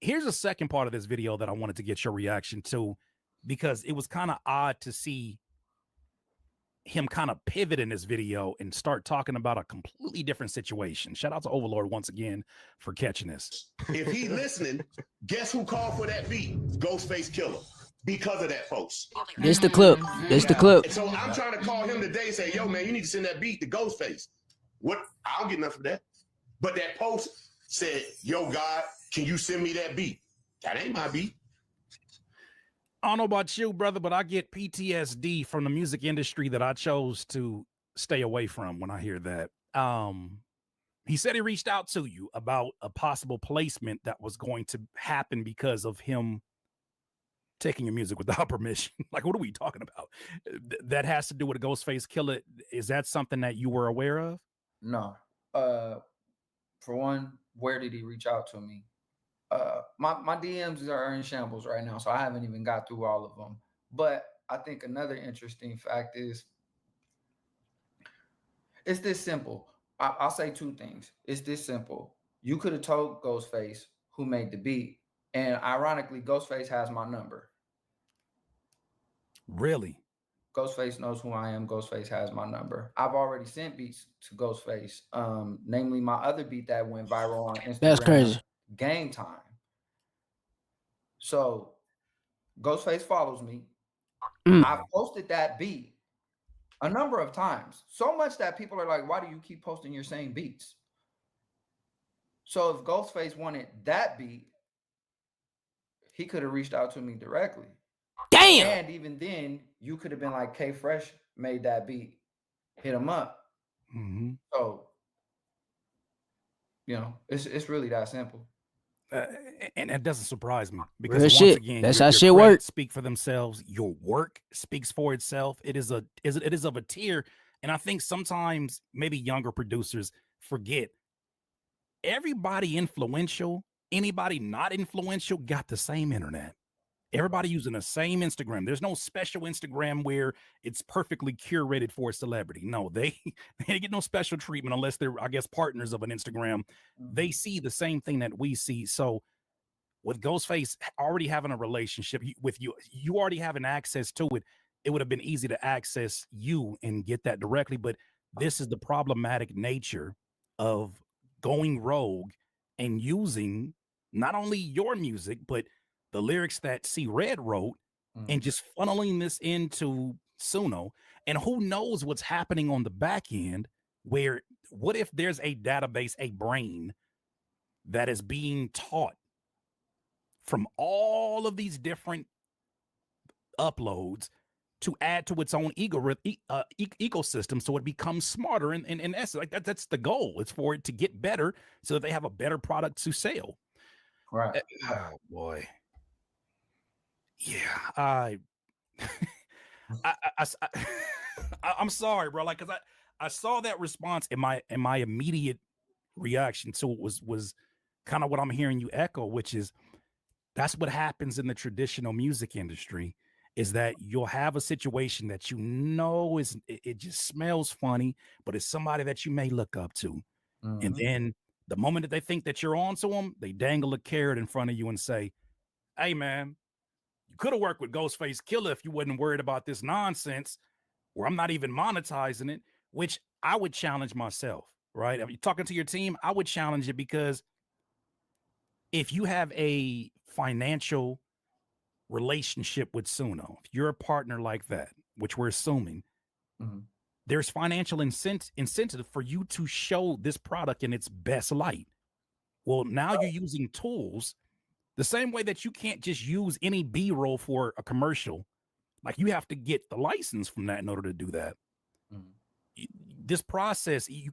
Here's a second part of this video that I wanted to get your reaction to, because it was kind of odd to see him kind of pivot in this video and start talking about a completely different situation. Shout out to Overlord once again for catching this. If he listening, guess who called for that beat? Ghostface Killer. Because of that post. This the clip. This the clip. And so I'm trying to call him today and say, yo, man, you need to send that beat to Ghostface. What? I don't get enough of that. But that post said, yo, God, can you send me that beat? That ain't my beat. I don't know about you, brother, but I get PTSD from the music industry that I chose to stay away from when I hear that. He said he reached out to you about a possible placement that was going to happen because of him taking your music without permission. Like, what are we talking about? That has to do with a Ghostface Killer. Is that something that you were aware of? No. For one, where did he reach out to me? My DMs are in shambles right now, so I haven't even got through all of them. But I think another interesting fact is it's this simple. I'll say two things. It's this simple. You could have told Ghostface who made the beat, and ironically, Ghostface has my number. Really? Ghostface knows who I am. Ghostface has my number. I've already sent beats to Ghostface, namely my other beat that went viral on Instagram. That's crazy. Game Time. So Ghostface follows me. I've posted that beat a number of times, so much that people are like, why do you keep posting your same beats? So if Ghostface wanted that beat, he could have reached out to me directly. Damn. And even then, you could have been like, K Fresh made that beat, hit him up. Mm-hmm. So, you know, it's really that simple. And it doesn't surprise me, because Real once shit. again, That's your how shit credits work. speak for themselves. Your work speaks for itself. It is of a tier. And I think sometimes maybe younger producers forget everybody influential, anybody not influential got the same internet. Everybody using the same Instagram. There's no special Instagram where it's perfectly curated for a celebrity. No, they get no special treatment unless they're, I guess, partners of an Instagram. They see the same thing that we see. So with Ghostface already having a relationship with you, you already having access to it. It would have been easy to access you and get that directly. But this is the problematic nature of going rogue and using not only your music, but the lyrics that C Red wrote, and just funneling this into Suno. And who knows what's happening on the back end, where what if there's a database, a brain that is being taught from all of these different uploads to add to its own ecosystem so it becomes smarter in essence. Like that's the goal. It's for it to get better so that they have a better product to sell. Right. Oh boy. Yeah. I I'm sorry, bro. Like, cause I saw that response and my immediate reaction to it was kind of what I'm hearing you echo, which is that's what happens in the traditional music industry, is that you'll have a situation that it just smells funny, but it's somebody that you may look up to. And then the moment that they think that you're on to them, they dangle a carrot in front of you and say, hey man, you could have worked with Ghostface Killer if you wasn't worried about this nonsense, or I'm not even monetizing it, which I would challenge myself, right? If you're talking to your team, I would challenge it, because if you have a financial relationship with Suno, if you're a partner like that, which we're assuming, there's financial incentive for you to show this product in its best light. Well, now you're using tools the same way that you can't just use any B-roll for a commercial. Like, you have to get the license from that in order to do that. This process, you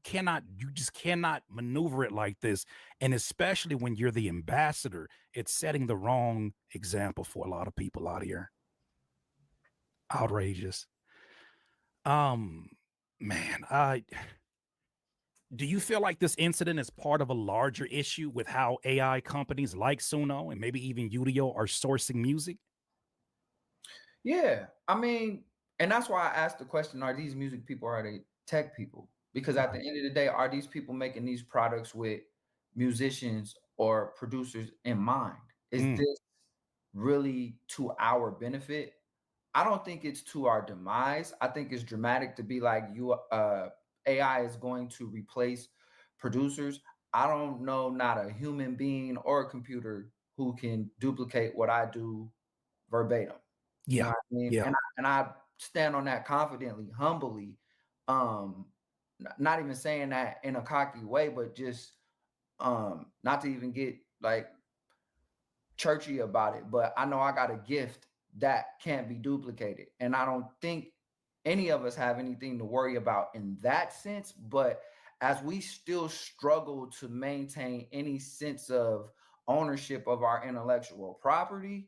just cannot maneuver it like this. And especially when you're the ambassador, it's setting the wrong example for a lot of people out here. Outrageous. Man, do you feel like this incident is part of a larger issue with how AI companies like Suno and maybe even Udio are sourcing music? Yeah, I mean, and that's why I asked the question, are these music people or are they tech people? Because at the end of the day, are these people making these products with musicians or producers in mind? Is this really to our benefit? I don't think it's to our demise. I think it's dramatic to be like, AI is going to replace producers. I don't know, not a human being or a computer who can duplicate what I do verbatim. Yeah. You know what I mean? Yeah. And I stand on that confidently, humbly. Not even saying that in a cocky way, but just not to even get like churchy about it. But I know I got a gift that can't be duplicated. And I don't think any of us have anything to worry about in that sense. But as we still struggle to maintain any sense of ownership of our intellectual property,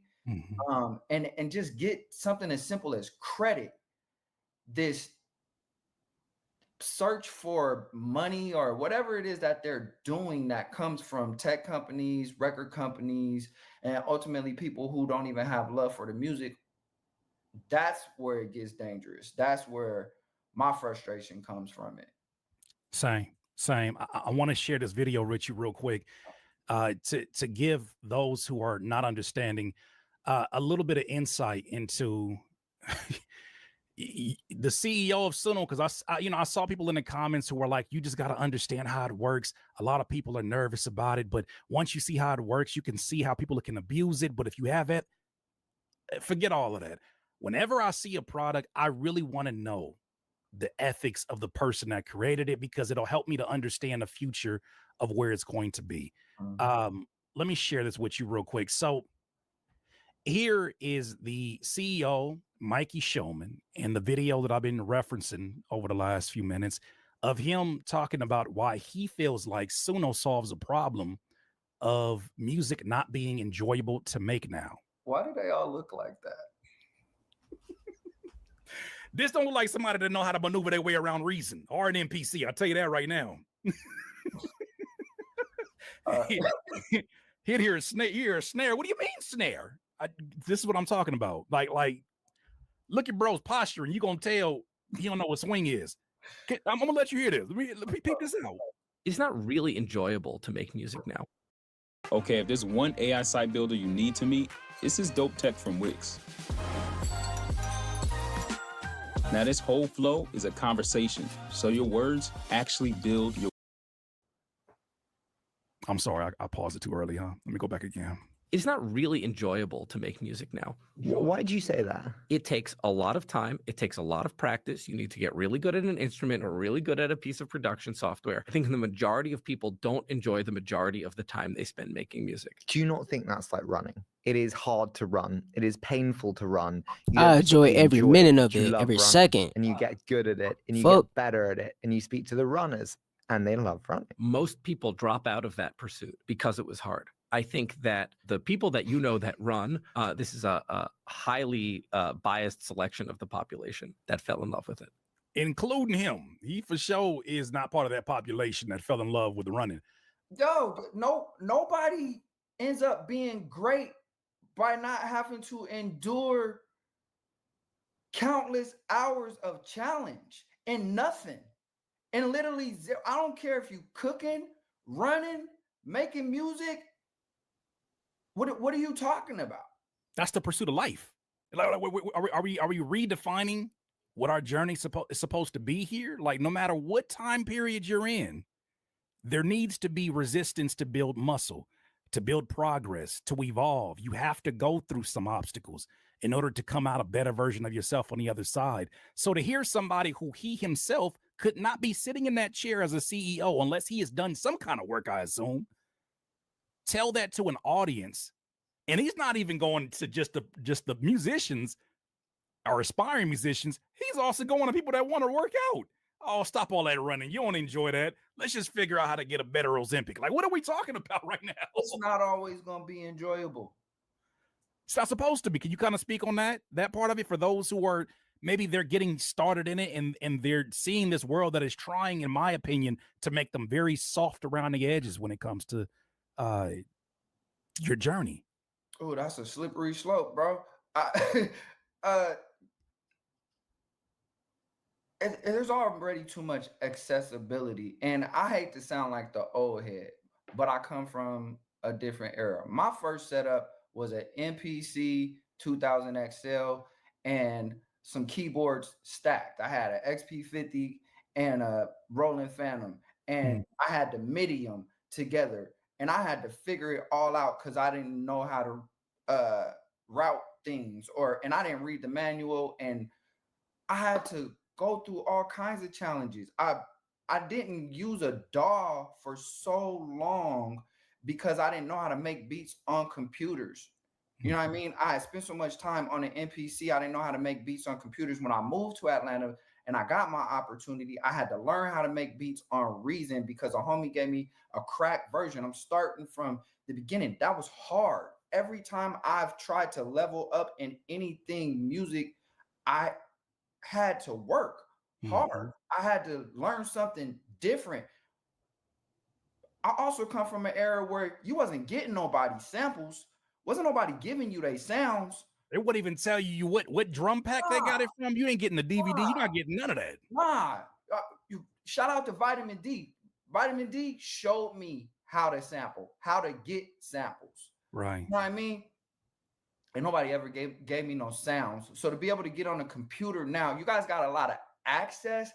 and just get something as simple as credit, this search for money or whatever it is that they're doing that comes from tech companies, record companies, and ultimately people who don't even have love for the music, that's where it gets dangerous. That's where my frustration comes from it. Same. I want to share this video, Richie, real quick, to give those who are not understanding a little bit of insight into the CEO of Suno, because I saw people in the comments who were like, you just got to understand how it works. A lot of people are nervous about it, but once you see how it works, you can see how people can abuse it. But if you have it, forget all of that. Whenever I see a product, I really want to know the ethics of the person that created it, because it'll help me to understand the future of where it's going to be. Let me share this with you real quick. So here is the CEO, Mikey Showman, in the video that I've been referencing over the last few minutes of him talking about why he feels like Suno solves a problem of music not being enjoyable to make now. Why do they all look like that? This don't look like somebody that know how to maneuver their way around reason or an NPC. I'll tell you that right now. Hit here a snare. Here a snare. What do you mean snare? This is what I'm talking about. Like, look at bro's posture, and you're gonna tell he don't know what swing is. I'm gonna let you hear this. Let me peep this out. It's not really enjoyable to make music now. Okay, if there's one AI site builder you need to meet, it's this dope tech from Wix. Now, this whole flow is a conversation, so your words actually build your... I'm sorry, I paused it too early, huh? Let me go back again. It's not really enjoyable to make music now. Why'd you say that? It takes a lot of time. It takes a lot of practice. You need to get really good at an instrument or really good at a piece of production software. I think the majority of people don't enjoy the majority of the time they spend making music. Do you not think that's like running? it is hard to run. It is painful to run. You I don't enjoy particularly every enjoy minute it, of but you it, love every running, second. and you get good at it, and you Fuck. get better at it, and you speak to the runners, and they love running. Most people drop out of that pursuit because it was hard. I think that the people that you know that run, this is a highly biased selection of the population that fell in love with it. Including him. He for sure is not part of that population that fell in love with running. Yo, nobody ends up being great by not having to endure countless hours of challenge and nothing. And literally, I don't care if you cooking, running, making music. What are you talking about? That's the pursuit of life. Are we redefining what our journey is supposed to be here? Like, no matter what time period you're in, there needs to be resistance to build muscle, to build progress, to evolve. You have to go through some obstacles in order to come out a better version of yourself on the other side. So to hear somebody who he himself could not be sitting in that chair as a CEO unless he has done some kind of work, I assume, tell that to an audience. And he's not even going to just the musicians or aspiring musicians. He's also going to people that want to work out. Oh, stop all that running. You don't enjoy that. Let's just figure out how to get a better Ozempic. Like, what are we talking about right now? It's not always going to be enjoyable. It's not supposed to be. Can you kind of speak on that part of it for those who are maybe they're getting started in it and they're seeing this world that is trying, in my opinion, to make them very soft around the edges when it comes to your journey? Oh, that's a slippery slope, bro. There's already too much accessibility, and I hate to sound like the old head, but I come from a different era. My first setup was an MPC 2000 XL and some keyboards stacked. I had an XP50 and a Roland Phantom, and I had the MIDI them together, and I had to figure it all out because I didn't know how to route things, and I didn't read the manual, and I had to go through all kinds of challenges. I didn't use a DAW for so long because I didn't know how to make beats on computers. You know what I mean? I spent so much time on an MPC. I didn't know how to make beats on computers. When I moved to Atlanta and I got my opportunity, I had to learn how to make beats on Reason because a homie gave me a cracked version. I'm starting from the beginning. That was hard. Every time I've tried to level up in anything music, I had to work hard. I had to learn something different. I also come from an era where you wasn't getting nobody's samples. Wasn't nobody giving you their sounds. They wouldn't even tell you what drum pack they got it from. You ain't getting the DVD. You're not getting none of that. You shout out to Vitamin D. Vitamin D showed me how to sample, how to get samples. Right. You know what I mean? And nobody ever gave me no sounds. So to be able to get on a computer now, you guys got a lot of access,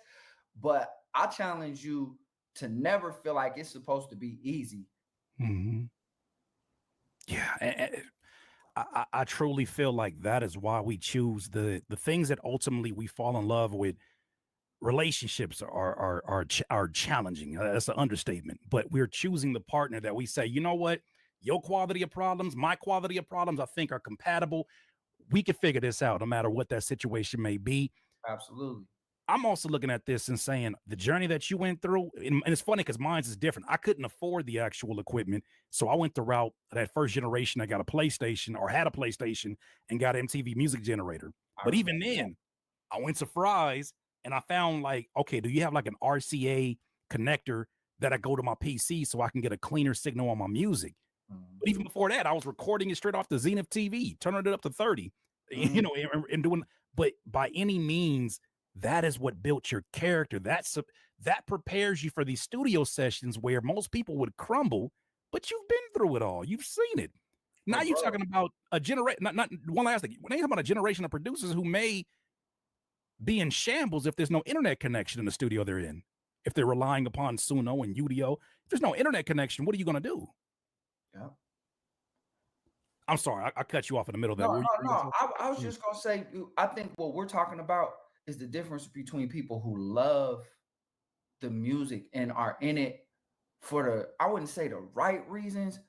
but I challenge you to never feel like it's supposed to be easy. Mm-hmm. Yeah. I truly feel like that is why we choose the things that ultimately we fall in love with. Relationships are challenging. That's an understatement, but we're choosing the partner that we say, you know what? Your quality of problems, my quality of problems, I think are compatible. We can figure this out no matter what that situation may be. Absolutely. I'm also looking at this and saying the journey that you went through, and it's funny because mine is different. I couldn't afford the actual equipment. So I went the route that first generation. I got a PlayStation or had a PlayStation and got an MTV music generator. But even then, I went to Fry's and I found like, okay, do you have like an RCA connector that I go to my PC so I can get a cleaner signal on my music? But even before that, I was recording it straight off the Zenith TV, turning it up to 30, you know, and doing, but by any means, that is what built your character. That prepares you for these studio sessions where most people would crumble, but you've been through it all. You've seen it. Now you're talking about a generation, not one last thing. When you're talking about a generation of producers who may be in shambles if there's no internet connection in the studio they're in. If they're relying upon Suno and UDO, if there's no internet connection, what are you going to do? Yeah. I'm sorry, I cut you off in the middle of that. No. I was just going to say, I think what we're talking about is the difference between people who love the music and are in it for I wouldn't say the right reasons,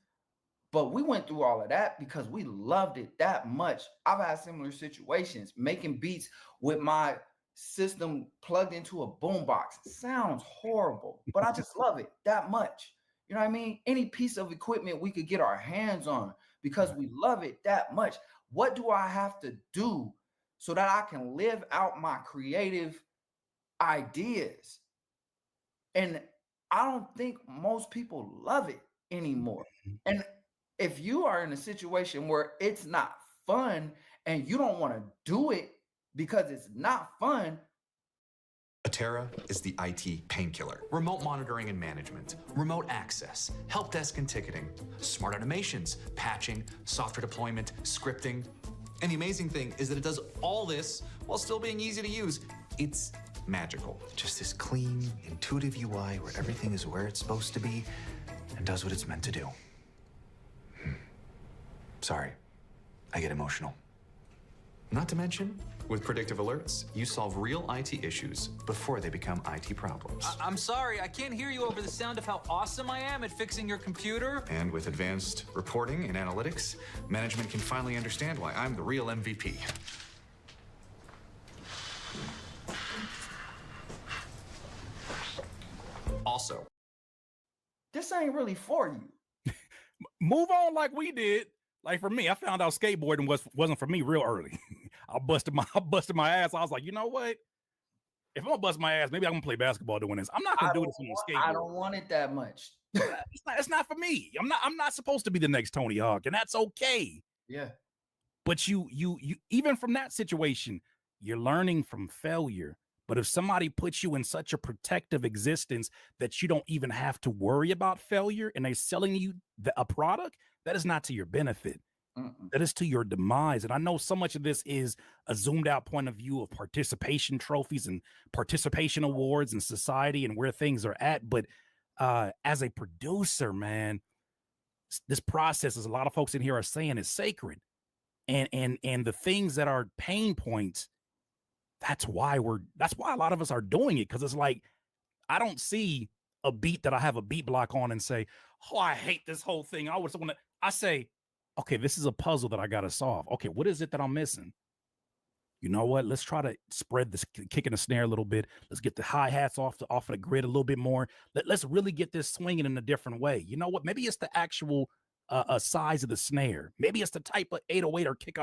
But we went through all of that because we loved it that much. I've had similar situations making beats with my system plugged into a boombox. It sounds horrible, but I just love it that much. You know what I mean? Any piece of equipment we could get our hands on because we love it that much. What do I have to do so that I can live out my creative ideas? And I don't think most people love it anymore. And if you are in a situation where it's not fun and you don't want to do it because it's not fun, Atera is the IT painkiller. Remote monitoring and management, remote access, help desk and ticketing, smart automations, patching, software deployment, scripting. And the amazing thing is that it does all this while still being easy to use. It's magical. Just this clean, intuitive UI where everything is where it's supposed to be and does what it's meant to do. Sorry, I get emotional. Not to mention, with predictive alerts, you solve real IT issues before they become IT problems. I'm sorry, I can't hear you over the sound of how awesome I am at fixing your computer. And with advanced reporting and analytics, management can finally understand why I'm the real MVP. Also, this ain't really for you. Move on like we did. Like for me, I found out skateboarding wasn't for me real early. I busted my ass. I was like, you know what? If I'm gonna bust my ass, maybe I'm gonna play basketball doing this. I'm not gonna do this on the skateboard. I don't want it that much. It's not for me. I'm not supposed to be the next Tony Hawk, and that's okay. Yeah. But you even from that situation, you're learning from failure. But if somebody puts you in such a protective existence that you don't even have to worry about failure and they're selling you a product, that is not to your benefit. That is to your demise. And I know so much of this is a zoomed out point of view of participation trophies and participation awards in society and where things are at. But as a producer, man, this process, as a lot of folks in here are saying, is sacred. And the things that are pain points, that's why a lot of us are doing it. Cause it's like, I don't see a beat that I have a beat block on and say, oh, I hate this whole thing. I say, okay, this is a puzzle that I got to solve. Okay. What is it that I'm missing? You know what? Let's try to spread this kick in the snare a little bit. Let's get the hi-hats off of the grid a little bit more. Let's really get this swinging in a different way. You know what? Maybe it's the actual size of the snare. Maybe it's the type of 808 or kick.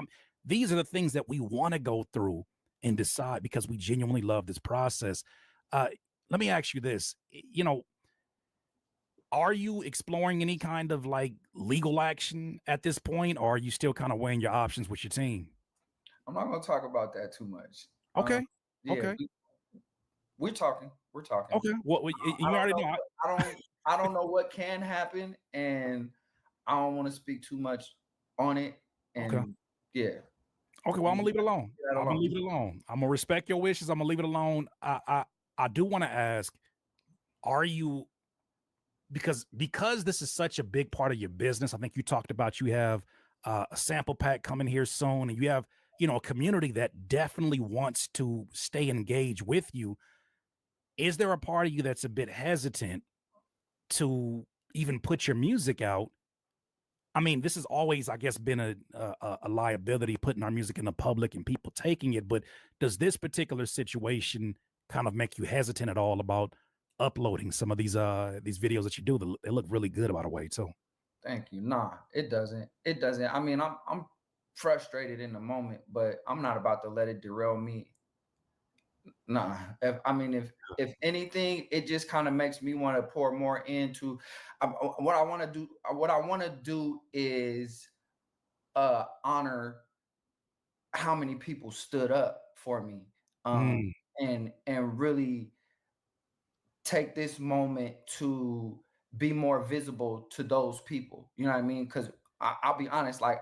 These are the things that we want to go through and decide because we genuinely love this process. Let me ask you this, you know, are you exploring any kind of like legal action at this point, or are you still kind of weighing your options with your team? I'm not going to talk about that too much. Okay. Yeah, okay. We're talking. Okay. Well, you already know. I don't know what can happen, and I don't want to speak too much on it. And okay. Yeah. Okay. Well, I'm gonna leave it alone. I'm gonna leave it alone. I'm gonna respect your wishes. I'm gonna leave it alone. I do want to ask, are you, because this is such a big part of your business. I think you talked about you have a sample pack coming here soon, and you have, you know, a community that definitely wants to stay engaged with you. Is there a part of you that's a bit hesitant to even put your music out? I mean, this has always, I guess, been a liability, putting our music in the public and people taking it. But does this particular situation kind of make you hesitant at all about uploading some of these videos that you do? They look really good, by the way, too. Thank you. Nah, it doesn't. It doesn't. I mean, I'm frustrated in the moment, but I'm not about to let it derail me. Nah. If anything, it just kind of makes me want to pour more into what I want to do. What I want to do is honor how many people stood up for me, and really take this moment to be more visible to those people. You know what I mean? Because I'll be honest, like,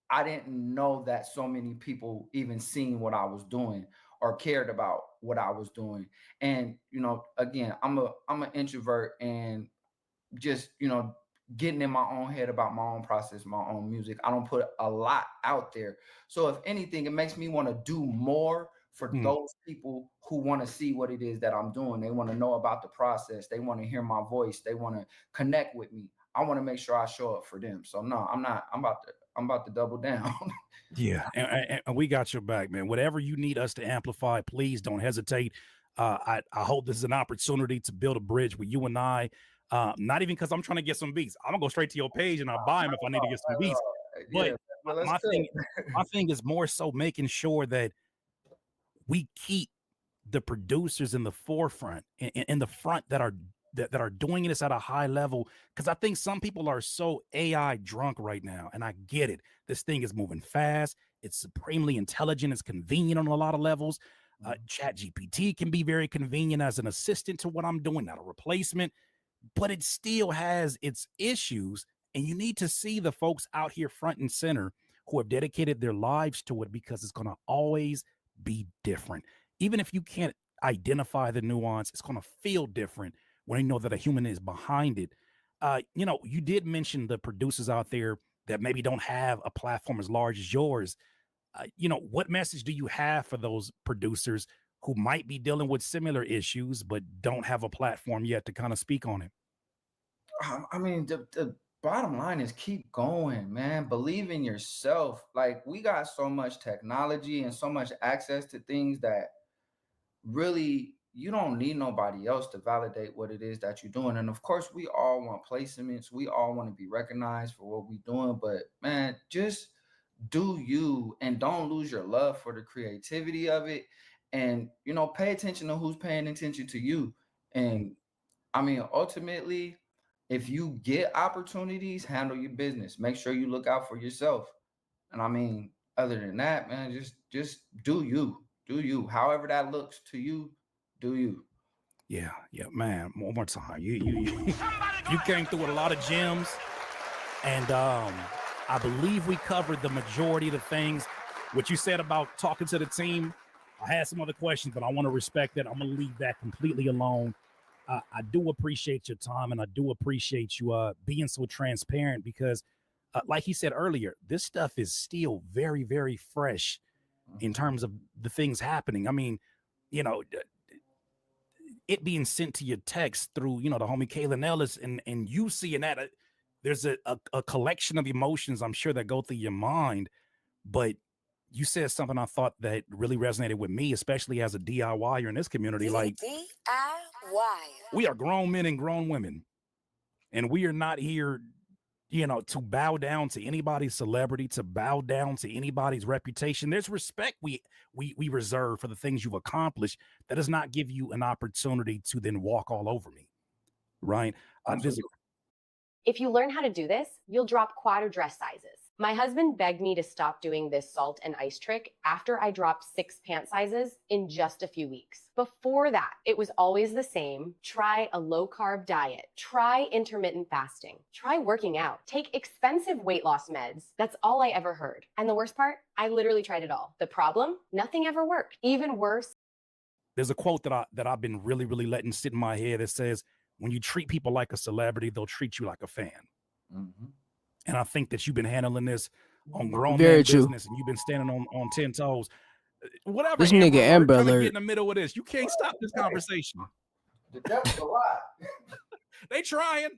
I didn't know that so many people even seen what I was doing or cared about what I was doing. And, you know, again, I'm an introvert, and just, you know, getting in my own head about my own process, my own music. I don't put a lot out there. So if anything, it makes me want to do more for those people who want to see what it is that I'm doing. They want to know about the process. They want to hear my voice. They want to connect with me. I want to make sure I show up for them. So no, I'm not. I'm about to double down. Yeah, and we got your back, man. Whatever you need us to amplify, please don't hesitate. I hope this is an opportunity to build a bridge with you and I. Not even because I'm trying to get some beats. I'm gonna go straight to your page and I'll buy them if I need to get some beats. Yeah, But but let's my cook. my thing is more so making sure that we keep the producers in the forefront, in the front that are doing this at a high level. Because I think some people are so AI drunk right now, and I get it. This thing is moving fast. It's supremely intelligent. It's convenient on a lot of levels. Chat GPT can be very convenient as an assistant to what I'm doing, not a replacement, but it still has its issues. And you need to see the folks out here front and center who have dedicated their lives to it, because it's going to always be different. Even if you can't identify the nuance, it's going to feel different when you know that a human is behind it. You did mention the producers out there that maybe don't have a platform as large as yours. What message do you have for those producers who might be dealing with similar issues but don't have a platform yet to kind of speak on it? I mean, the bottom line is keep going, man. Believe in yourself. Like, we got so much technology and so much access to things that really you don't need nobody else to validate what it is that you're doing. And of course, we all want placements. We all want to be recognized for what we're doing. But man, just do you, and don't lose your love for the creativity of it. And pay attention to who's paying attention to you. And I mean, ultimately, if you get opportunities, handle your business. Make sure you look out for yourself. And I mean, other than that, man, just do you. Do you. However that looks to you, do you. Yeah, man. One more time. You came through with a lot of gems, and I believe we covered the majority of the things. What you said about talking to the team, I had some other questions, but I want to respect that. I'm gonna leave that completely alone. I do appreciate your time, and I do appreciate you being so transparent, because, like he said earlier, this stuff is still very, very fresh in terms of the things happening. I mean, you know, it being sent to your text through, the homie Kaylin Ellis, and you seeing that, there's a collection of emotions, I'm sure, that go through your mind. But you said something I thought that really resonated with me, especially as a DIYer in this community. Like, we are grown men and grown women, and we are not here, to bow down to anybody's celebrity, to bow down to anybody's reputation. There's respect we reserve for the things you've accomplished. That does not give you an opportunity to then walk all over me, right? If you learn how to do this, you'll drop quad or dress sizes. My husband begged me to stop doing this salt and ice trick after I dropped 6 pant sizes in just a few weeks. Before that, it was always the same. Try a low-carb diet. Try intermittent fasting. Try working out. Take expensive weight loss meds. That's all I ever heard. And the worst part, I literally tried it all. The problem? Nothing ever worked. Even worse. There's a quote that I've been really, really letting sit in my head that says, when you treat people like a celebrity, they'll treat you like a fan. Mm-hmm. And I think that you've been handling this on grown Very man true. business, and you've been standing on 10 toes. Whatever, This nigga Amber trying to Alert. get in the middle of this. You can't stop this conversation. The devil's a lot. They trying.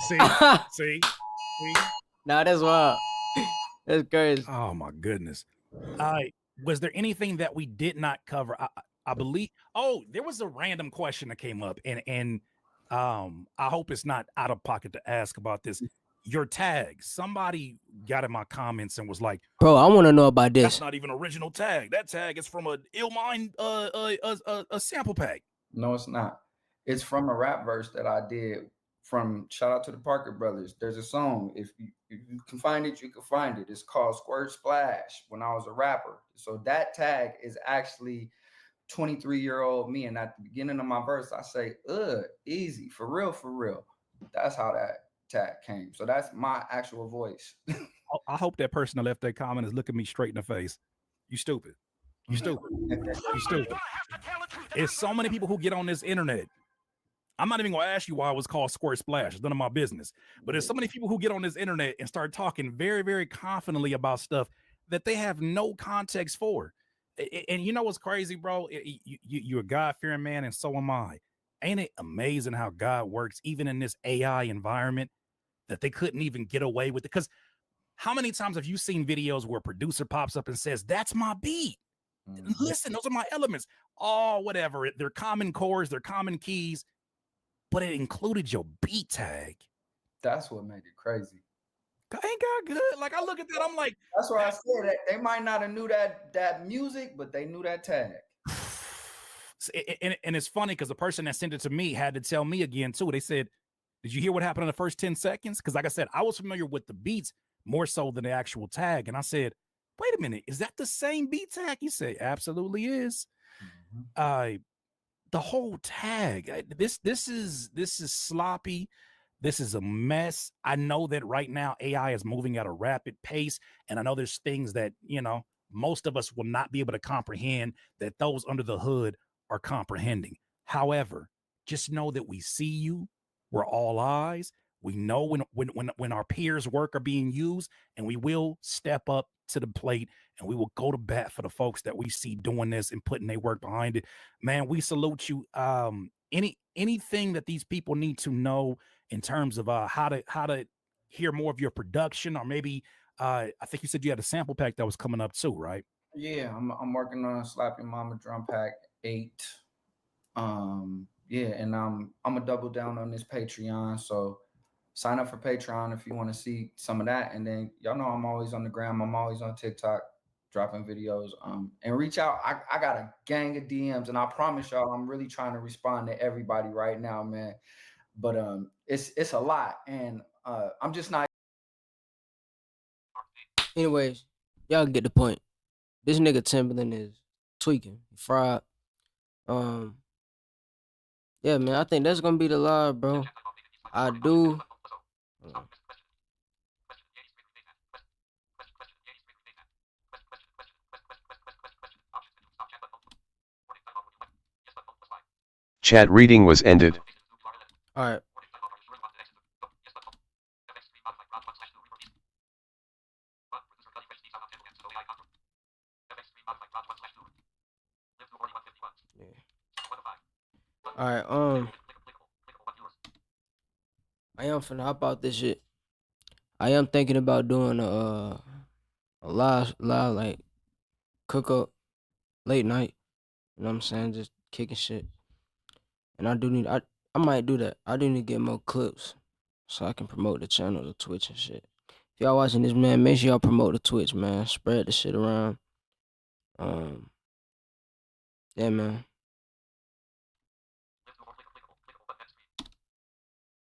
See. Nah, that's wild. That's crazy. Oh my goodness. Was there anything that we did not cover? I believe. Oh, there was a random question that came up, and I hope it's not out of pocket to ask about this. Your tag. Somebody got in my comments and was like, Bro, I want to know about "That's this. not even original tag. That tag is from a Illmind a sample pack." No, it's not. It's from a rap verse that I did from, shout out to the Parker Brothers. There's a song. If you can find it, you can find it. It's called Squirt Splash, when I was a rapper. So that tag is actually 23-year-old me. And at the beginning of my verse, I say, easy, for real. That's how that tag came. So that's my actual voice. I hope that person that left that comment is looking me straight in the face. You stupid. You stupid. You stupid. It's so many people who get on this internet. I'm not even going to ask you why it was called Squirt Splash. It's none of my business. But there's so many people who get on this internet and start talking very, very confidently about stuff that they have no context for. And you know what's crazy, bro? You're a God-fearing man, and so am I. Ain't it amazing how God works, even in this AI environment, that they couldn't even get away with it? Because how many times have you seen videos where a producer pops up and says, "That's my beat. Listen, those are my elements." Oh, whatever. They're common chords, they're common keys, but it included your beat tag. That's what made it crazy. Ain't God good? Like, I look at that, I'm like, that's why I said that they might not have knew that music, but they knew that tag. And it's funny because the person that sent it to me had to tell me again too. They said, "Did you hear what happened in the first 10 seconds?" Because like I said, I was familiar with the beats more so than the actual tag. And I said, "Wait a minute, is that the same beat tag?" He said, "Absolutely is." The whole tag. This is sloppy. This is a mess. I know that right now AI is moving at a rapid pace, and I know there's things that, most of us will not be able to comprehend that those under the hood are comprehending. However, just know that we see you. We're all eyes. We know when our peers' work are being used, and we will step up to the plate and we will go to bat for the folks that we see doing this and putting their work behind it. Man, we salute you. Anything that these people need to know in terms of how to hear more of your production, or maybe I think you said you had a sample pack that was coming up too, right? Yeah, I'm working on a Slap Your Mama drum pack 8. Yeah, and I'm gonna double down on this Patreon. So sign up for Patreon if you want to see some of that. And then y'all know I'm always on the gram. I'm always on TikTok dropping videos. And reach out. I got a gang of DMs, and I promise y'all I'm really trying to respond to everybody right now, man. But it's a lot, and I'm just not. Anyways, y'all get the point. This nigga Timberland is tweaking, fried. Yeah, man, I think that's gonna be the live, bro. I do. Chat reading was ended. All right. All right. I am finna hop out this shit. I am thinking about doing a live like cook up late night. You know what I'm saying? Just kicking shit. And I might do that. I do need to get more clips so I can promote the channel, the Twitch and shit. If y'all watching this, man, make sure y'all promote the Twitch, man. Spread the shit around. Yeah, man.